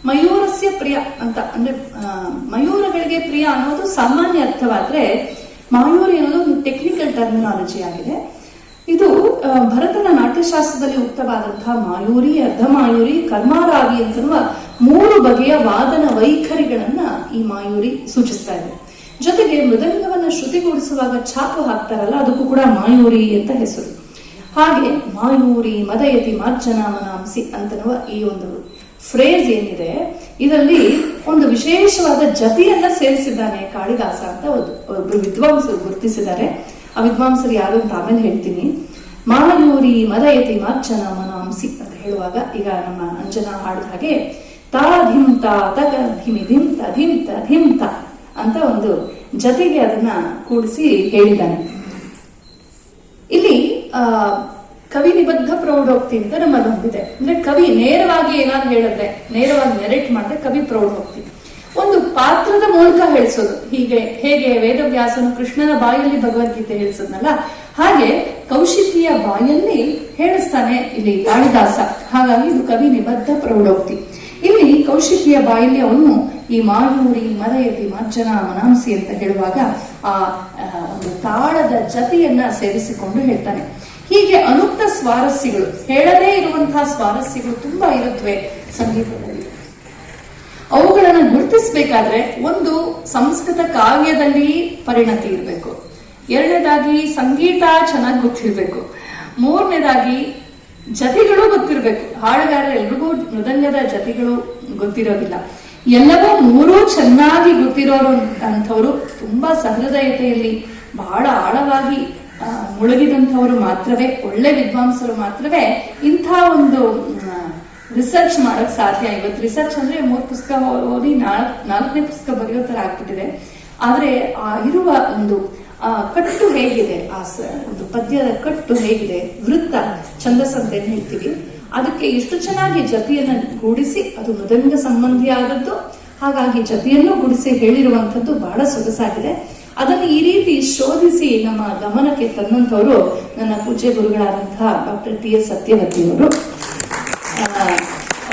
S1: ಮಯೂರಸ್ಯ ಪ್ರಿಯ ಅಂತ ಅಂದ್ರೆ ಮಯೂರಗಳಿಗೆ ಪ್ರಿಯ ಅನ್ನೋದು ಸಾಮಾನ್ಯ ಅರ್ಥವಾದ್ರೆ, ಮಾಯೂರಿ ಅನ್ನೋದು ಒಂದು ಟೆಕ್ನಿಕಲ್ ಟರ್ಮಿನಾಲಜಿ ಆಗಿದೆ. ಇದು ಭರತನ ನಾಟ್ಯಶಾಸ್ತ್ರದಲ್ಲಿ ಉಕ್ತವಾದಂತಹ ಮಾಯೂರಿ, ಅರ್ಧಮಾಯೂರಿ, ಕರ್ಮಾರಾಗಿ ಅಂತನ್ನುವ 3 ಬಗೆಯ ವಾದನ ವೈಖರಿಗಳನ್ನ ಈ ಮಾಯೂರಿ ಸೂಚಿಸ್ತಾ ಇದೆ. ಜೊತೆಗೆ ಮೃದಂಗವನ್ನ ಶ್ರುತಿಗೂಡಿಸುವಾಗ ಛಾಪು ಹಾಕ್ತಾರಲ್ಲ, ಅದಕ್ಕೂ ಕೂಡ ಮಾಯೂರಿ ಅಂತ ಹೆಸರು. ಹಾಗೆ ಮಾಯೂರಿ ಮದಯತಿ ಮಾರ್ಜನ ಮನಾಂಸಿ ಅಂತನ್ನುವ ಈ ಒಂದು ಫ್ರೇಸ್ ಏನಿದೆ, ಇದರಲ್ಲಿ ಒಂದು ವಿಶೇಷವಾದ ಜತಿಯನ್ನ ಸೇರಿಸಿದ್ದಾನೆ ಕಾಳಿದಾಸ ಅಂತ ಒಬ್ರು ವಿದ್ವಾಂಸರು ಗುರುತಿಸಿದ್ದಾರೆ. ಆ ವಿದ್ವಾಂಸರು ಯಾರು ಅಂತ ಆಮೇಲೆ ಹೇಳ್ತೀನಿ. ಮಾಯೂರಿ ಮದಯತಿ ಮಾರ್ಜನ ಮನಾಂಸಿ ಅಂತ ಹೇಳುವಾಗ ಈಗ ನಮ್ಮ ಅಂಜನಾ ಹಾಡಿದ ಹಾಗೆ ತಾ ಧಿಂತ ತಗ ಧಿಮಿ ಧಿಂತ ಧಿಂತ ಧಿಂತ ಅಂತ ಒಂದು ಜತೆಗೆ ಅದನ್ನ ಕೂಡಿಸಿ ಹೇಳಿದ್ದಾನೆ. ಇಲ್ಲಿ ಕವಿ ನಿಬದ್ಧ ಪ್ರೌಢೋಕ್ತಿ ಅಂತ ನಮ್ಮದೊಂದಿದೆ. ಅಂದ್ರೆ ಕವಿ ನೇರವಾಗಿ ಏನಾದ್ರು ಹೇಳಿದ್ರೆ, ನೇರವಾಗಿ ನೆರೆಟ್ ಮಾಡಿದ್ರೆ ಕವಿ ಪ್ರೌಢೋಕ್ತಿ. ಒಂದು ಪಾತ್ರದ ಮೂಲಕ ಹೇಳಿಸೋದು. ಹೇಗೆ ವೇದವ್ಯಾಸನು ಕೃಷ್ಣನ ಬಾಯಲ್ಲಿ ಭಗವದ್ಗೀತೆ ಹೇಳಿಸೋದ್ನಲ್ಲ, ಹಾಗೆ ಕೌಶಿಕಿಯ ಬಾಯಲ್ಲಿ ಹೇಳಿಸ್ತಾನೆ ಇಲ್ಲಿ ಕಾಳಿದಾಸ. ಹಾಗಾಗಿ ಇದು ಕವಿ ನಿಬದ್ಧ ಪ್ರೌಢೋಕ್ತಿ. ಇಲ್ಲಿ ಕೌಶಿಕಿಯ ಬಾಯಲ್ಲಿ ಅವನು ಈ ಮಾಯೂರಿ ಮದಯತಿ ಮಾರ್ಜನ ಮನಾಂಸಿ ಅಂತ ಹೇಳುವಾಗ ಆ ಒಂದು ತಾಳದ ಜತೆಯನ್ನ ಸೇರಿಸಿಕೊಂಡು ಹೇಳ್ತಾನೆ. ಹೀಗೆ ಅನುಕ್ತ ಸ್ವಾರಸ್ಯಗಳು, ಹೇಳದೇ ಇರುವಂತಹ ಸ್ವಾರಸ್ಯಗಳು ತುಂಬಾ ಇರುತ್ತವೆ ಸಂಗೀತದಲ್ಲಿ. ಅವುಗಳನ್ನು ಗುರುತಿಸಬೇಕಾದ್ರೆ ಒಂದು ಸಂಸ್ಕೃತ ಕಾವ್ಯದಲ್ಲಿ ಪರಿಣತಿ ಇರಬೇಕು, ಎರಡನೇದಾಗಿ ಸಂಗೀತ ಚೆನ್ನಾಗಿ ಗೊತ್ತಿರ್ಬೇಕು, ಮೂರನೇದಾಗಿ ಜತಿಗಳು ಗೊತ್ತಿರ್ಬೇಕು. ಹಾಡುಗಾರರು ಎಲ್ರಿಗೂ ಮೃದಂಗದ ಜತಿಗಳು ಗೊತ್ತಿರೋದಿಲ್ಲ. ಎಲ್ಲವೂ 3 ಚೆನ್ನಾಗಿ ಗೊತ್ತಿರೋರು ಅಂಥವ್ರು, ತುಂಬಾ ಸಹೃದಯತೆಯಲ್ಲಿ ಬಹಳ ಆಳವಾಗಿ ಮುಳುಗಿದಂಥವ್ರು ಮಾತ್ರವೇ, ಒಳ್ಳೆ ವಿದ್ವಾಂಸರು ಮಾತ್ರವೇ ಇಂಥ ಒಂದು ರಿಸರ್ಚ್ ಮಾಡಕ್ ಸಾಧ್ಯ. ಇವತ್ತು ರಿಸರ್ಚ್ ಅಂದ್ರೆ 3 ಪುಸ್ತಕ ಓದಿ 4ನೇ ಪುಸ್ತಕ ಬರೆಯೋ ತರ ಆಗ್ಬಿಟ್ಟಿದೆ. ಆದ್ರೆ ಆ ಇರುವ ಒಂದು ಕಟ್ಟು ಹೇಗಿದೆ, ಆ ಒಂದು ಪದ್ಯದ ಕಟ್ಟು ಹೇಗಿದೆ, ವೃತ್ತ ಛಂದಸ್ ಅಂತ ಏನ್ ಹೇಳ್ತೀವಿ, ಅದಕ್ಕೆ ಇಷ್ಟು ಚೆನ್ನಾಗಿ ಜತಿಯನ್ನ ಗೂಡಿಸಿ, ಅದು ಮೃದಂಗ ಸಂಬಂಧಿ ಆದದ್ದು, ಹಾಗಾಗಿ ಜತಿಯನ್ನು ಗೂಡಿಸಿ ಹೇಳಿರುವಂತದ್ದು ಬಹಳ ಸೊಗಸಾಗಿದೆ. ಅದನ್ನು ಈ ರೀತಿ ಶೋಧಿಸಿ ನಮ್ಮ ಗಮನಕ್ಕೆ ತಂದಂತವರು ನನ್ನ ಪೂಜ್ಯ ಗುರುಗಳಾದಂತಹ ಡಾಕ್ಟರ್ ಟಿ ಎಸ್ ಸತ್ಯವತಿಯವರು.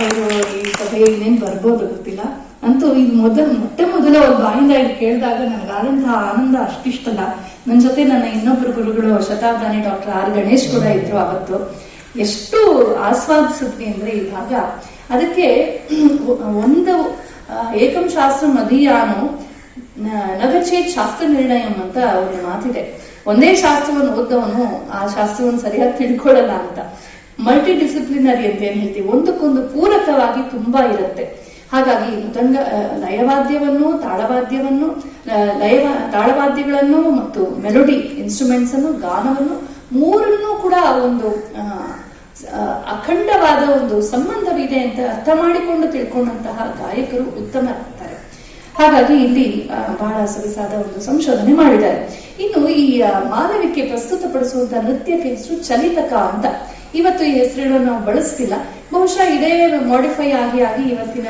S1: ಅವರು ಈ ಸಭೆಗೆ ಇನ್ನೇನು ಬರ್ಬೋದು ಗೊತ್ತಿಲ್ಲ. ಅಂತೂ ಇದು ಮೊಟ್ಟ ಮೊದಲ ಅವ್ರ ಬಾಯಿಂದ ಇದು ಕೇಳಿದಾಗ ನನಗಾದಂತಹ ಆನಂದ ಅಷ್ಟಿಷ್ಟಲ್ಲ. ನನ್ನ ಜೊತೆ ನನ್ನ ಇನ್ನೊಬ್ಬರು ಗುರುಗಳು ಶತಾಬ್ದಾನಿ ಡಾಕ್ಟರ್ ಆರ್ ಗಣೇಶ್ ಕೂಡ ಇದ್ರು. ಅವತ್ತು ಎಷ್ಟು ಆಸ್ವಾದಿಸಿದ್ವಿ ಅಂದ್ರೆ ಈ ಭಾಗ. ಅದಕ್ಕೆ ಒಂದು ಏಕಂ ಶಾಸ್ತ್ರ ಮದೀಯಾನು ನಗಚೇತ್ ಶಾಸ್ತ್ರ ನಿರ್ಣಯಂ ಅಂತ ಒಂದು ಮಾತಿದೆ. ಒಂದೇ ಶಾಸ್ತ್ರವನ್ನು ಓದ್ದವನು ಆ ಶಾಸ್ತ್ರವನ್ನು ಸರಿಯಾಗಿ ತಿಳ್ಕೊಳ್ಳಲ್ಲ ಅಂತ. ಮಲ್ಟಿ ಡಿಸಿಪ್ಲಿನರಿ ಅಂತ ಏನ್ ಹೇಳ್ತೀವಿ, ಒಂದಕ್ಕೊಂದು ಪೂರಕವಾಗಿ ತುಂಬಾ ಇರುತ್ತೆ. ಹಾಗಾಗಿ ಮೃದಂಗ ಲಯವಾದ್ಯವನ್ನು, ತಾಳವಾದ್ಯಗಳನ್ನು ಮತ್ತು ಮೆಲೋಡಿ ಇನ್ಸ್ಟ್ರೂಮೆಂಟ್ಸ್ ಅನ್ನು, ಗಾನವನ್ನು ಮೂರನ್ನೂ ಕೂಡ ಒಂದು ಅಖಂಡವಾದ ಒಂದು ಸಂಬಂಧವಿದೆ ಅಂತ ಅರ್ಥ ಮಾಡಿಕೊಂಡು ತಿಳ್ಕೊಂಡಂತಹ ಗಾಯಕರು ಉತ್ತಮರಾಗ್ತಾರೆ. ಹಾಗಾಗಿ ಇಲ್ಲಿ ಬಹಳ ಸೊಗಸಾದ ಒಂದು ಸಂಶೋಧನೆ ಮಾಡಿದ್ದಾರೆ. ಇನ್ನು ಈ ಮಾನವಿಕೆ ಪ್ರಸ್ತುತಪಡಿಸುವಂತಹ ನೃತ್ಯಕ್ಕೆ ಹೆಸರು ಚಲಿತಕ ಅಂತ. ಇವತ್ತು ಈ ಹೆಸರುಗಳನ್ನು ನಾವು ಬಳಸ್ತಿಲ್ಲ. ಬಹುಶಃ ಇದೇ ಮಾಡಿಫೈ ಆಗಿ ಇವತ್ತಿನ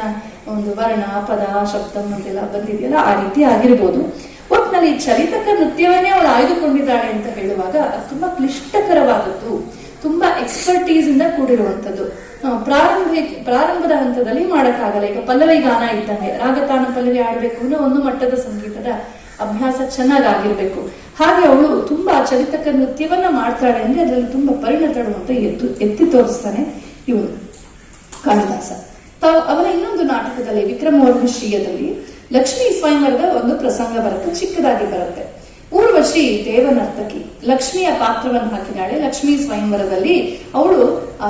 S1: ಒಂದು ವರ್ಣ, ಪದ, ಶಬ್ದ ಅಂತೆಲ್ಲ ಬಂದಿದೆಯಲ್ಲ, ಆ ರೀತಿ ಆಗಿರ್ಬೋದು. ಒಟ್ಟಿನಲ್ಲಿ ಚಲಿತಕ ನೃತ್ಯವನ್ನೇ ಅವಳು ಆಯ್ದುಕೊಂಡಿದ್ದಾಳೆ ಅಂತ ಹೇಳುವಾಗ ಅದು ತುಂಬಾ ಕ್ಲಿಷ್ಟಕರವಾದದ್ದು, ತುಂಬಾ ಎಕ್ಸ್ಪರ್ಟೀಸ್ ಇಂದ ಕೂಡಿರುವಂತದ್ದು. ಪ್ರಾರಂಭದ ಹಂತದಲ್ಲಿ ಮಾಡಕ್ಕಾಗಲ್ಲ. ಈಗ ಪಲ್ಲವಿ ಗಾನ ಇದ್ದಂಗೆ ರಾಗತಾನ ಪಲ್ಲವಿ ಆಡ್ಬೇಕು ಅಂದ್ರೆ ಒಂದು ಮಟ್ಟದ ಸಂಗೀತದ ಅಭ್ಯಾಸ ಚೆನ್ನಾಗಿರ್ಬೇಕು. ಹಾಗೆ ಅವಳು ತುಂಬಾ ಚಲಿತಕ ನೃತ್ಯವನ್ನ ಮಾಡ್ತಾಳೆ ಅಂದ್ರೆ ಅದರಲ್ಲಿ ತುಂಬಾ ಪರಿಣತಳು ಅಂತ ಎತ್ತಿ ತೋರಿಸ್ತಾನೆ ಇವನು ಕಾಳಿದಾಸ. ಅವನ ಇನ್ನೊಂದು ನಾಟಕದಲ್ಲಿ ವಿಕ್ರಮೋರ್ವಶೀಯದಲ್ಲಿ ಲಕ್ಷ್ಮೀ ಸ್ವಯಂವರದ ಒಂದು ಪ್ರಸಂಗ ಬರುತ್ತೆ, ಚಿಕ್ಕದಾಗಿ ಬರುತ್ತೆ. ಊರ್ವಶಿ ದೇವನರ್ತಕಿ ಲಕ್ಷ್ಮಿಯ ಪಾತ್ರವನ್ನು ಹಾಕಿದ್ದಾಳೆ. ಲಕ್ಷ್ಮೀ ಸ್ವಯಂವರದಲ್ಲಿ ಅವಳು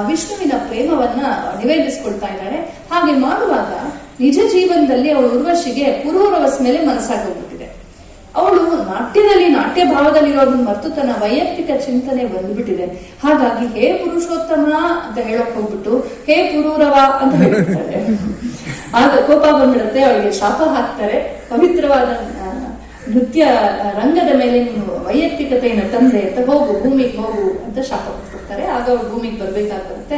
S1: ವಿಷ್ಣುವಿನ ಪ್ರೇಮವನ್ನ ನಿವೇದಿಸ್ಕೊಳ್ತಾ ಇದ್ದಾಳೆ. ಹಾಗೆ ಮಾಡುವಾಗ ನಿಜ ಜೀವನದಲ್ಲಿ ಅವಳು ಊರ್ವಶಿಗೆ ಪುರೂರವಸ್ ಮೇಲೆ ಮನಸ್ಸಾಗೋಗ್ಬಿಟ್ಟಿದೆ. ಅವಳು ನಾಟ್ಯದಲ್ಲಿ ನಾಟ್ಯ ಭಾವದಲ್ಲಿರೋದನ್ನ ಮರೆತು ತನ್ನ ವೈಯಕ್ತಿಕ ಚಿಂತನೆ ಬಂದ್ಬಿಟ್ಟಿದೆ. ಹಾಗಾಗಿ ಹೇ ಪುರುಷೋತ್ತಮ ಅಂತ ಹೇಳಕ್ ಹೋಗ್ಬಿಟ್ಟು ಹೇ ಪುರೂರವ ಅಂತ ಹೇಳ್ತಾರೆ. ಆಗ ಕೋಪ ಬಂದ್ಬಿಡುತ್ತೆ, ಅವಳಿಗೆ ಶಾಪ ಹಾಕ್ತಾರೆ. ಪವಿತ್ರವಾದ ನೃತ್ಯ ರಂಗದ ಮೇಲೆ ನೀನು ವೈಯಕ್ತಿಕತೆಯನ್ನು ತಂದೆ ಅಂತ ಹೋಗು, ಭೂಮಿಗೆ ಹೋಗು ಅಂತ ಶಾಪ ಕೊಡ್ತಾರೆ. ಆಗ ಅವಳು ಭೂಮಿಗೆ ಬರ್ಬೇಕಾಗಿ ಬರುತ್ತೆ,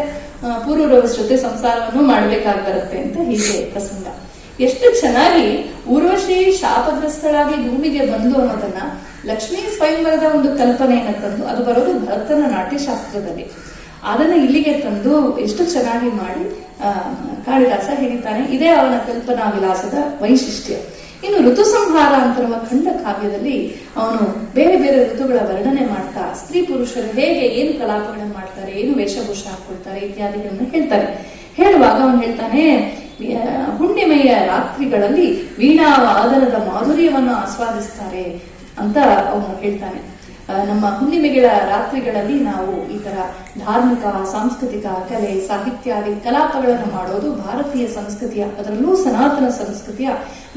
S1: ಪುರೂರವರ ಜೊತೆ ಸಂಸಾರವನ್ನು ಮಾಡ್ಬೇಕಾಗಿ ಬರುತ್ತೆ ಅಂತ ಹೀಗೆ ಪ್ರಸಂಗ. ಎಷ್ಟು ಚೆನ್ನಾಗಿ ಊರ್ವಶಿ ಶಾಪಗ್ರಸ್ತಳಾಗಿ ಭೂಮಿಗೆ ಬಂದು ಅನ್ನೋದನ್ನ ಲಕ್ಷ್ಮೀ ಸ್ವಯಂವರದ ಒಂದು ಕಲ್ಪನೆಯನ್ನ ತಂದು, ಅದು ಬರೋದು ಭರತನ ನಾಟ್ಯಶಾಸ್ತ್ರದಲ್ಲಿ, ಅದನ್ನ ಇಲ್ಲಿಗೆ ತಂದು ಎಷ್ಟು ಚೆನ್ನಾಗಿ ಮಾಡಿ ಕಾಳಿದಾಸ ಹೇಳಿದ್ದಾನೆ. ಇದೇ ಅವನ ಕಲ್ಪನಾ ವಿಲಾಸದ ವೈಶಿಷ್ಟ್ಯ. ಇನ್ನು ಋತು ಸಂಹಾರ ಅಂತಿರುವ ಖಂಡ ಕಾವ್ಯದಲ್ಲಿ ಅವನು ಬೇರೆ ಬೇರೆ ಋತುಗಳ ವರ್ಣನೆ ಮಾಡ್ತಾ ಸ್ತ್ರೀ ಪುರುಷರು ಹೇಗೆ ಏನು ಕಲಾಪಗಳನ್ನು ಮಾಡ್ತಾರೆ, ಏನು ವೇಷಭೂಷ ಹಾಕೊಳ್ತಾರೆ ಇತ್ಯಾದಿಗಳನ್ನ ಹೇಳ್ತಾರೆ. ಹೇಳುವಾಗ ಅವನು ಹೇಳ್ತಾನೆ, ಹುಣ್ಣಿಮೆಯ ರಾತ್ರಿಗಳಲ್ಲಿ ವೀಣಾ ವಾದನದ ಮಾಧುರ್ಯವನ್ನು ಆಸ್ವಾದಿಸ್ತಾರೆ ಅಂತ ಅವನು ಹೇಳ್ತಾನೆ. ನಮ್ಮ ಹುಣ್ಣಿಮೆಗಳ ರಾತ್ರಿಗಳಲ್ಲಿ ನಾವು ಈ ತರ ಧಾರ್ಮಿಕ, ಸಾಂಸ್ಕೃತಿಕ, ಕಲೆ, ಸಾಹಿತ್ಯಾದಿ ಕಲಾಪಗಳನ್ನು ಮಾಡೋದು ಭಾರತೀಯ ಸಂಸ್ಕೃತಿಯ, ಅದರಲ್ಲೂ ಸನಾತನ ಸಂಸ್ಕೃತಿಯ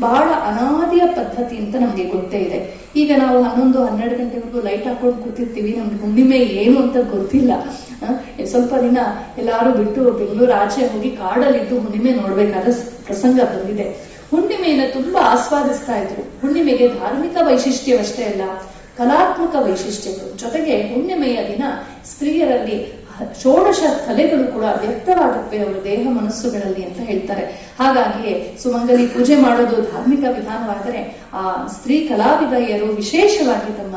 S1: ಬಹಳ ಅನಾದಿಯ ಪದ್ಧತಿ ಅಂತ ನಮ್ಗೆ ಗೊತ್ತೇ ಇದೆ. ಈಗ ನಾವು 11-12 ಗಂಟೆವರೆಗೂ ಲೈಟ್ ಹಾಕೊಂಡು ಕೂತಿರ್ತೀವಿ, ನಮ್ಗೆ ಹುಣ್ಣಿಮೆ ಏನು ಅಂತ ಗೊತ್ತಿಲ್ಲ. ಸ್ವಲ್ಪ ದಿನ ಎಲ್ಲಾರು ಬಿಟ್ಟು ಬೆಂಗಳೂರು ಆಚೆ ಹೋಗಿ ಕಾಡಲ್ಲಿದ್ದು ಹುಣ್ಣಿಮೆ ನೋಡ್ಬೇಕಾದ ಪ್ರಸಂಗ ಬಂದಿದೆ. ಹುಣ್ಣಿಮೆಯನ್ನ ತುಂಬಾ ಆಸ್ವಾದಿಸ್ತಾ ಇದ್ರು. ಹುಣ್ಣಿಮೆಗೆ ಧಾರ್ಮಿಕ ವೈಶಿಷ್ಟ್ಯವಷ್ಟೇ ಅಲ್ಲ, ಕಲಾತ್ಮಕ ವೈಶಿಷ್ಟ್ಯಗಳು ಜೊತೆಗೆ ಹುಣ್ಣಿಮೆಯ ದಿನ ಸ್ತ್ರೀಯರಲ್ಲಿ ಷೋಡಶ ಕಲೆಗಳು ಕೂಡ ವ್ಯಕ್ತವಾಗುತ್ತವೆ ಅವರ ದೇಹ ಮನಸ್ಸುಗಳಲ್ಲಿ ಅಂತ ಹೇಳ್ತಾರೆ. ಹಾಗಾಗಿ ಸುಮಂಗಲಿ ಪೂಜೆ ಮಾಡೋದು ಧಾರ್ಮಿಕ ವಿಧಾನವಾದರೆ ಆ ಸ್ತ್ರೀ ಕಲಾವಿದೆಯರು ವಿಶೇಷವಾಗಿ ತಮ್ಮ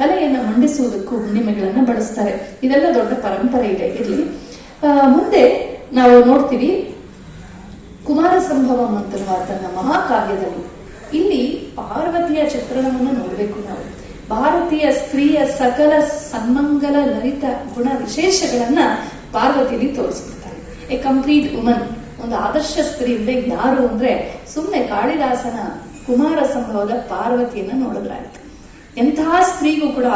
S1: ಕಲೆಯನ್ನ ಮಂಡಿಸುವುದಕ್ಕೂ ಹುಣ್ಣಿಮೆಗಳನ್ನ ಬಳಸ್ತಾರೆ. ಇದೆಲ್ಲ ದೊಡ್ಡ ಪರಂಪರೆ ಇದೆ. ಇರಲಿ, ಮುಂದೆ ನಾವು ನೋಡ್ತೀವಿ ಕುಮಾರ ಸಂಭವಂ ಅಂತನ್ನುವ ತನ್ನ ಮಹಾಕಾವ್ಯದಲ್ಲಿ ಇಲ್ಲಿ ಪಾರ್ವತಿಯ ಚಿತ್ರಣವನ್ನು ನೋಡ್ಬೇಕು ನಾವು. ಭಾರತೀಯ ಸ್ತ್ರೀಯ ಸಕಲ ಸನ್ಮಂಗಲ ಲಲಿತ ಗುಣ ವಿಶೇಷಗಳನ್ನ ಪಾರ್ವತಿಯಲ್ಲಿ ತೋರಿಸ್ಬಿಡ್ತಾರೆ. ಎ ಕಂಪ್ಲೀಟ್ ವುಮನ್, ಒಂದು ಆದರ್ಶ ಸ್ತ್ರೀ ಅಂದ್ರೆ ಯಾರು ಅಂದ್ರೆ ಸುಮ್ಮನೆ ಕಾಳಿದಾಸನ ಕುಮಾರ ಸಂಭವದ ಪಾರ್ವತಿಯನ್ನ ನೋಡಿದ್ರಾಯ್ತು. ಎಂತಹ ಸ್ತ್ರೀಗೂ ಕೂಡ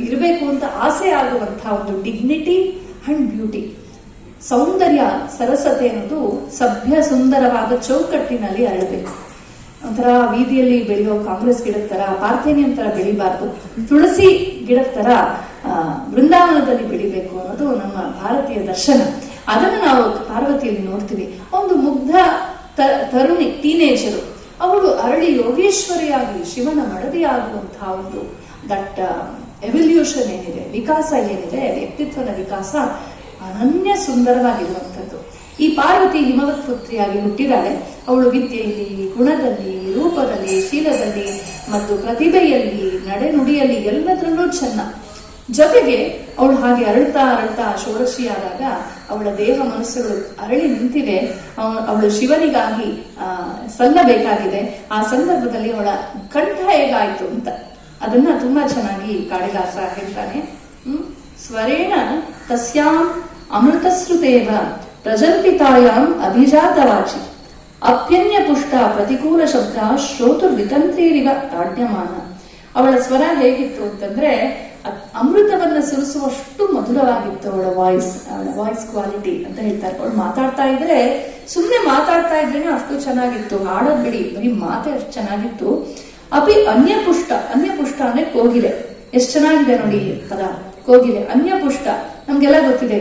S1: ಇರಬೇಕು ಅಂತ ಆಸೆ ಆಗುವಂತಹ ಒಂದು ಡಿಗ್ನಿಟಿ ಅಂಡ್ ಬ್ಯೂಟಿ, ಸೌಂದರ್ಯ, ಸರಸತೆ ಅನ್ನೋದು ಸಭ್ಯ ಸುಂದರವಾದ ಚೌಕಟ್ಟಿನಲ್ಲಿ ಅರಳಬೇಕು. ಒಂಥರ ಬೀದಿಯಲ್ಲಿ ಬೆಳೆಯೋ ಕಾಂಗ್ರೆಸ್ ಗಿಡದ ತರ, ಪಾರ್ಥೇನಿಯಂ ತರ ಬೆಳಿಬಾರ್ದು, ತುಳಸಿ ಗಿಡದ ತರ ಬೃಂದಾವನದಲ್ಲಿ ಬೆಳಿಬೇಕು ಅನ್ನೋದು ನಮ್ಮ ಭಾರತೀಯ ದರ್ಶನ. ಅದನ್ನು ನಾವು ಪಾರ್ವತಿಯಲ್ಲಿ ನೋಡ್ತೀವಿ. ಒಂದು ಮುಗ್ಧ ತರುಣಿ, ಟೀನೇಜರು, ಅವಳು ಅರಳಿ ಯೋಗೇಶ್ವರಿಯಾಗಿ ಶಿವನ ಮಡದಿಯಾಗುವಂತಹ ಒಂದು ದಟ್ಟ ಎವಲ್ಯೂಷನ್ ಏನಿದೆ, ವಿಕಾಸ ಏನಿದೆ, ವ್ಯಕ್ತಿತ್ವದ ವಿಕಾಸ ಅನನ್ಯ ಸುಂದರವಾಗಿರುವಂಥದ್ದು. ಈ ಪಾರ್ವತಿ ಹಿಮವತ್ ಪುತ್ರಿಯಾಗಿ ಹುಟ್ಟಿದಾಳೆ. ಅವಳು ವಿದ್ಯೆಯಲ್ಲಿ, ಗುಣದಲ್ಲಿ, ರೂಪದಲ್ಲಿ, ಶೀಲದಲ್ಲಿ ಮತ್ತು ಪ್ರತಿಭೆಯಲ್ಲಿ, ನಡೆನುಡಿಯಲ್ಲಿ ಎಲ್ಲದರಲ್ಲೂ ಚೆನ್ನ. ಜೊತೆಗೆ ಅವಳು ಹಾಗೆ ಅರಳ್ತಾ ಅರಳ್ತಾ ಷೋಡಶಿಯಾದಾಗ ಅವಳ ದೇಹ ಮನಸ್ಸುಗಳು ಅರಳಿ ನಿಂತಿವೆ. ಅವಳು ಶಿವನಿಗಾಗಿ ಸಲ್ಲಬೇಕಾಗಿದೆ. ಆ ಸಂದರ್ಭದಲ್ಲಿ ಅವಳ ಕಂಠ ಹೇಗಾಯ್ತು ಅಂತ ಅದನ್ನ ತುಂಬಾ ಚೆನ್ನಾಗಿ ಕಾಳಿದಾಸ ಹೇಳ್ತಾನೆ. ಸ್ವರೇಣ ತಸ್ಯಾಂ ಅಮೃತಶ್ರುತೇವ ಪ್ರಜಲ್ಪಿತಾಯಾಂ ಅಭಿಜಾತವಾಚಿ ಅಪ್ಯನ್ಯ ಪುಷ್ಟ ಪ್ರತಿಕೂಲ ಶಬ್ದ ಶ್ರೋತುರ್ವಿತಂತ್ರೀರಿವ ತಾಡ್ಯಮಾನ. ಅವಳ ಸ್ವರ ಹೇಗಿತ್ತು ಅಂತಂದ್ರೆ ಅಮೃತವನ್ನ ಸುರಿಸುವಷ್ಟು ಮಧುರವಾಗಿತ್ತು ಅವಳ ವಾಯ್ಸ್ ಕ್ವಾಲಿಟಿ ಅಂತ ಹೇಳ್ತಾರೆ. ಅವಳು ಮಾತಾಡ್ತಾ ಇದ್ರೆ ಸುಮ್ಮನೆ ಮಾತಾಡ್ತಾ ಇದ್ರೇನೆ ಅಷ್ಟು ಚೆನ್ನಾಗಿತ್ತು. ಹಾಡೋದ್ ಬಿಡಿ, ಬರೀ ಮಾತೆ ಅಷ್ಟು ಚೆನ್ನಾಗಿತ್ತು. ಅಪಿ ಅನ್ಯಪುಷ್ಟ ಅಂದ್ರೆ ಕೋಗಿಲೆ. ಎಷ್ಟು ಚೆನ್ನಾಗಿದೆ ನೋಡಿ ಪದ, ಕೋಗಿಲೆ. ಅನ್ಯಪುಷ್ಟ ನಮ್ಗೆಲ್ಲ ಗೊತ್ತಿದೆ.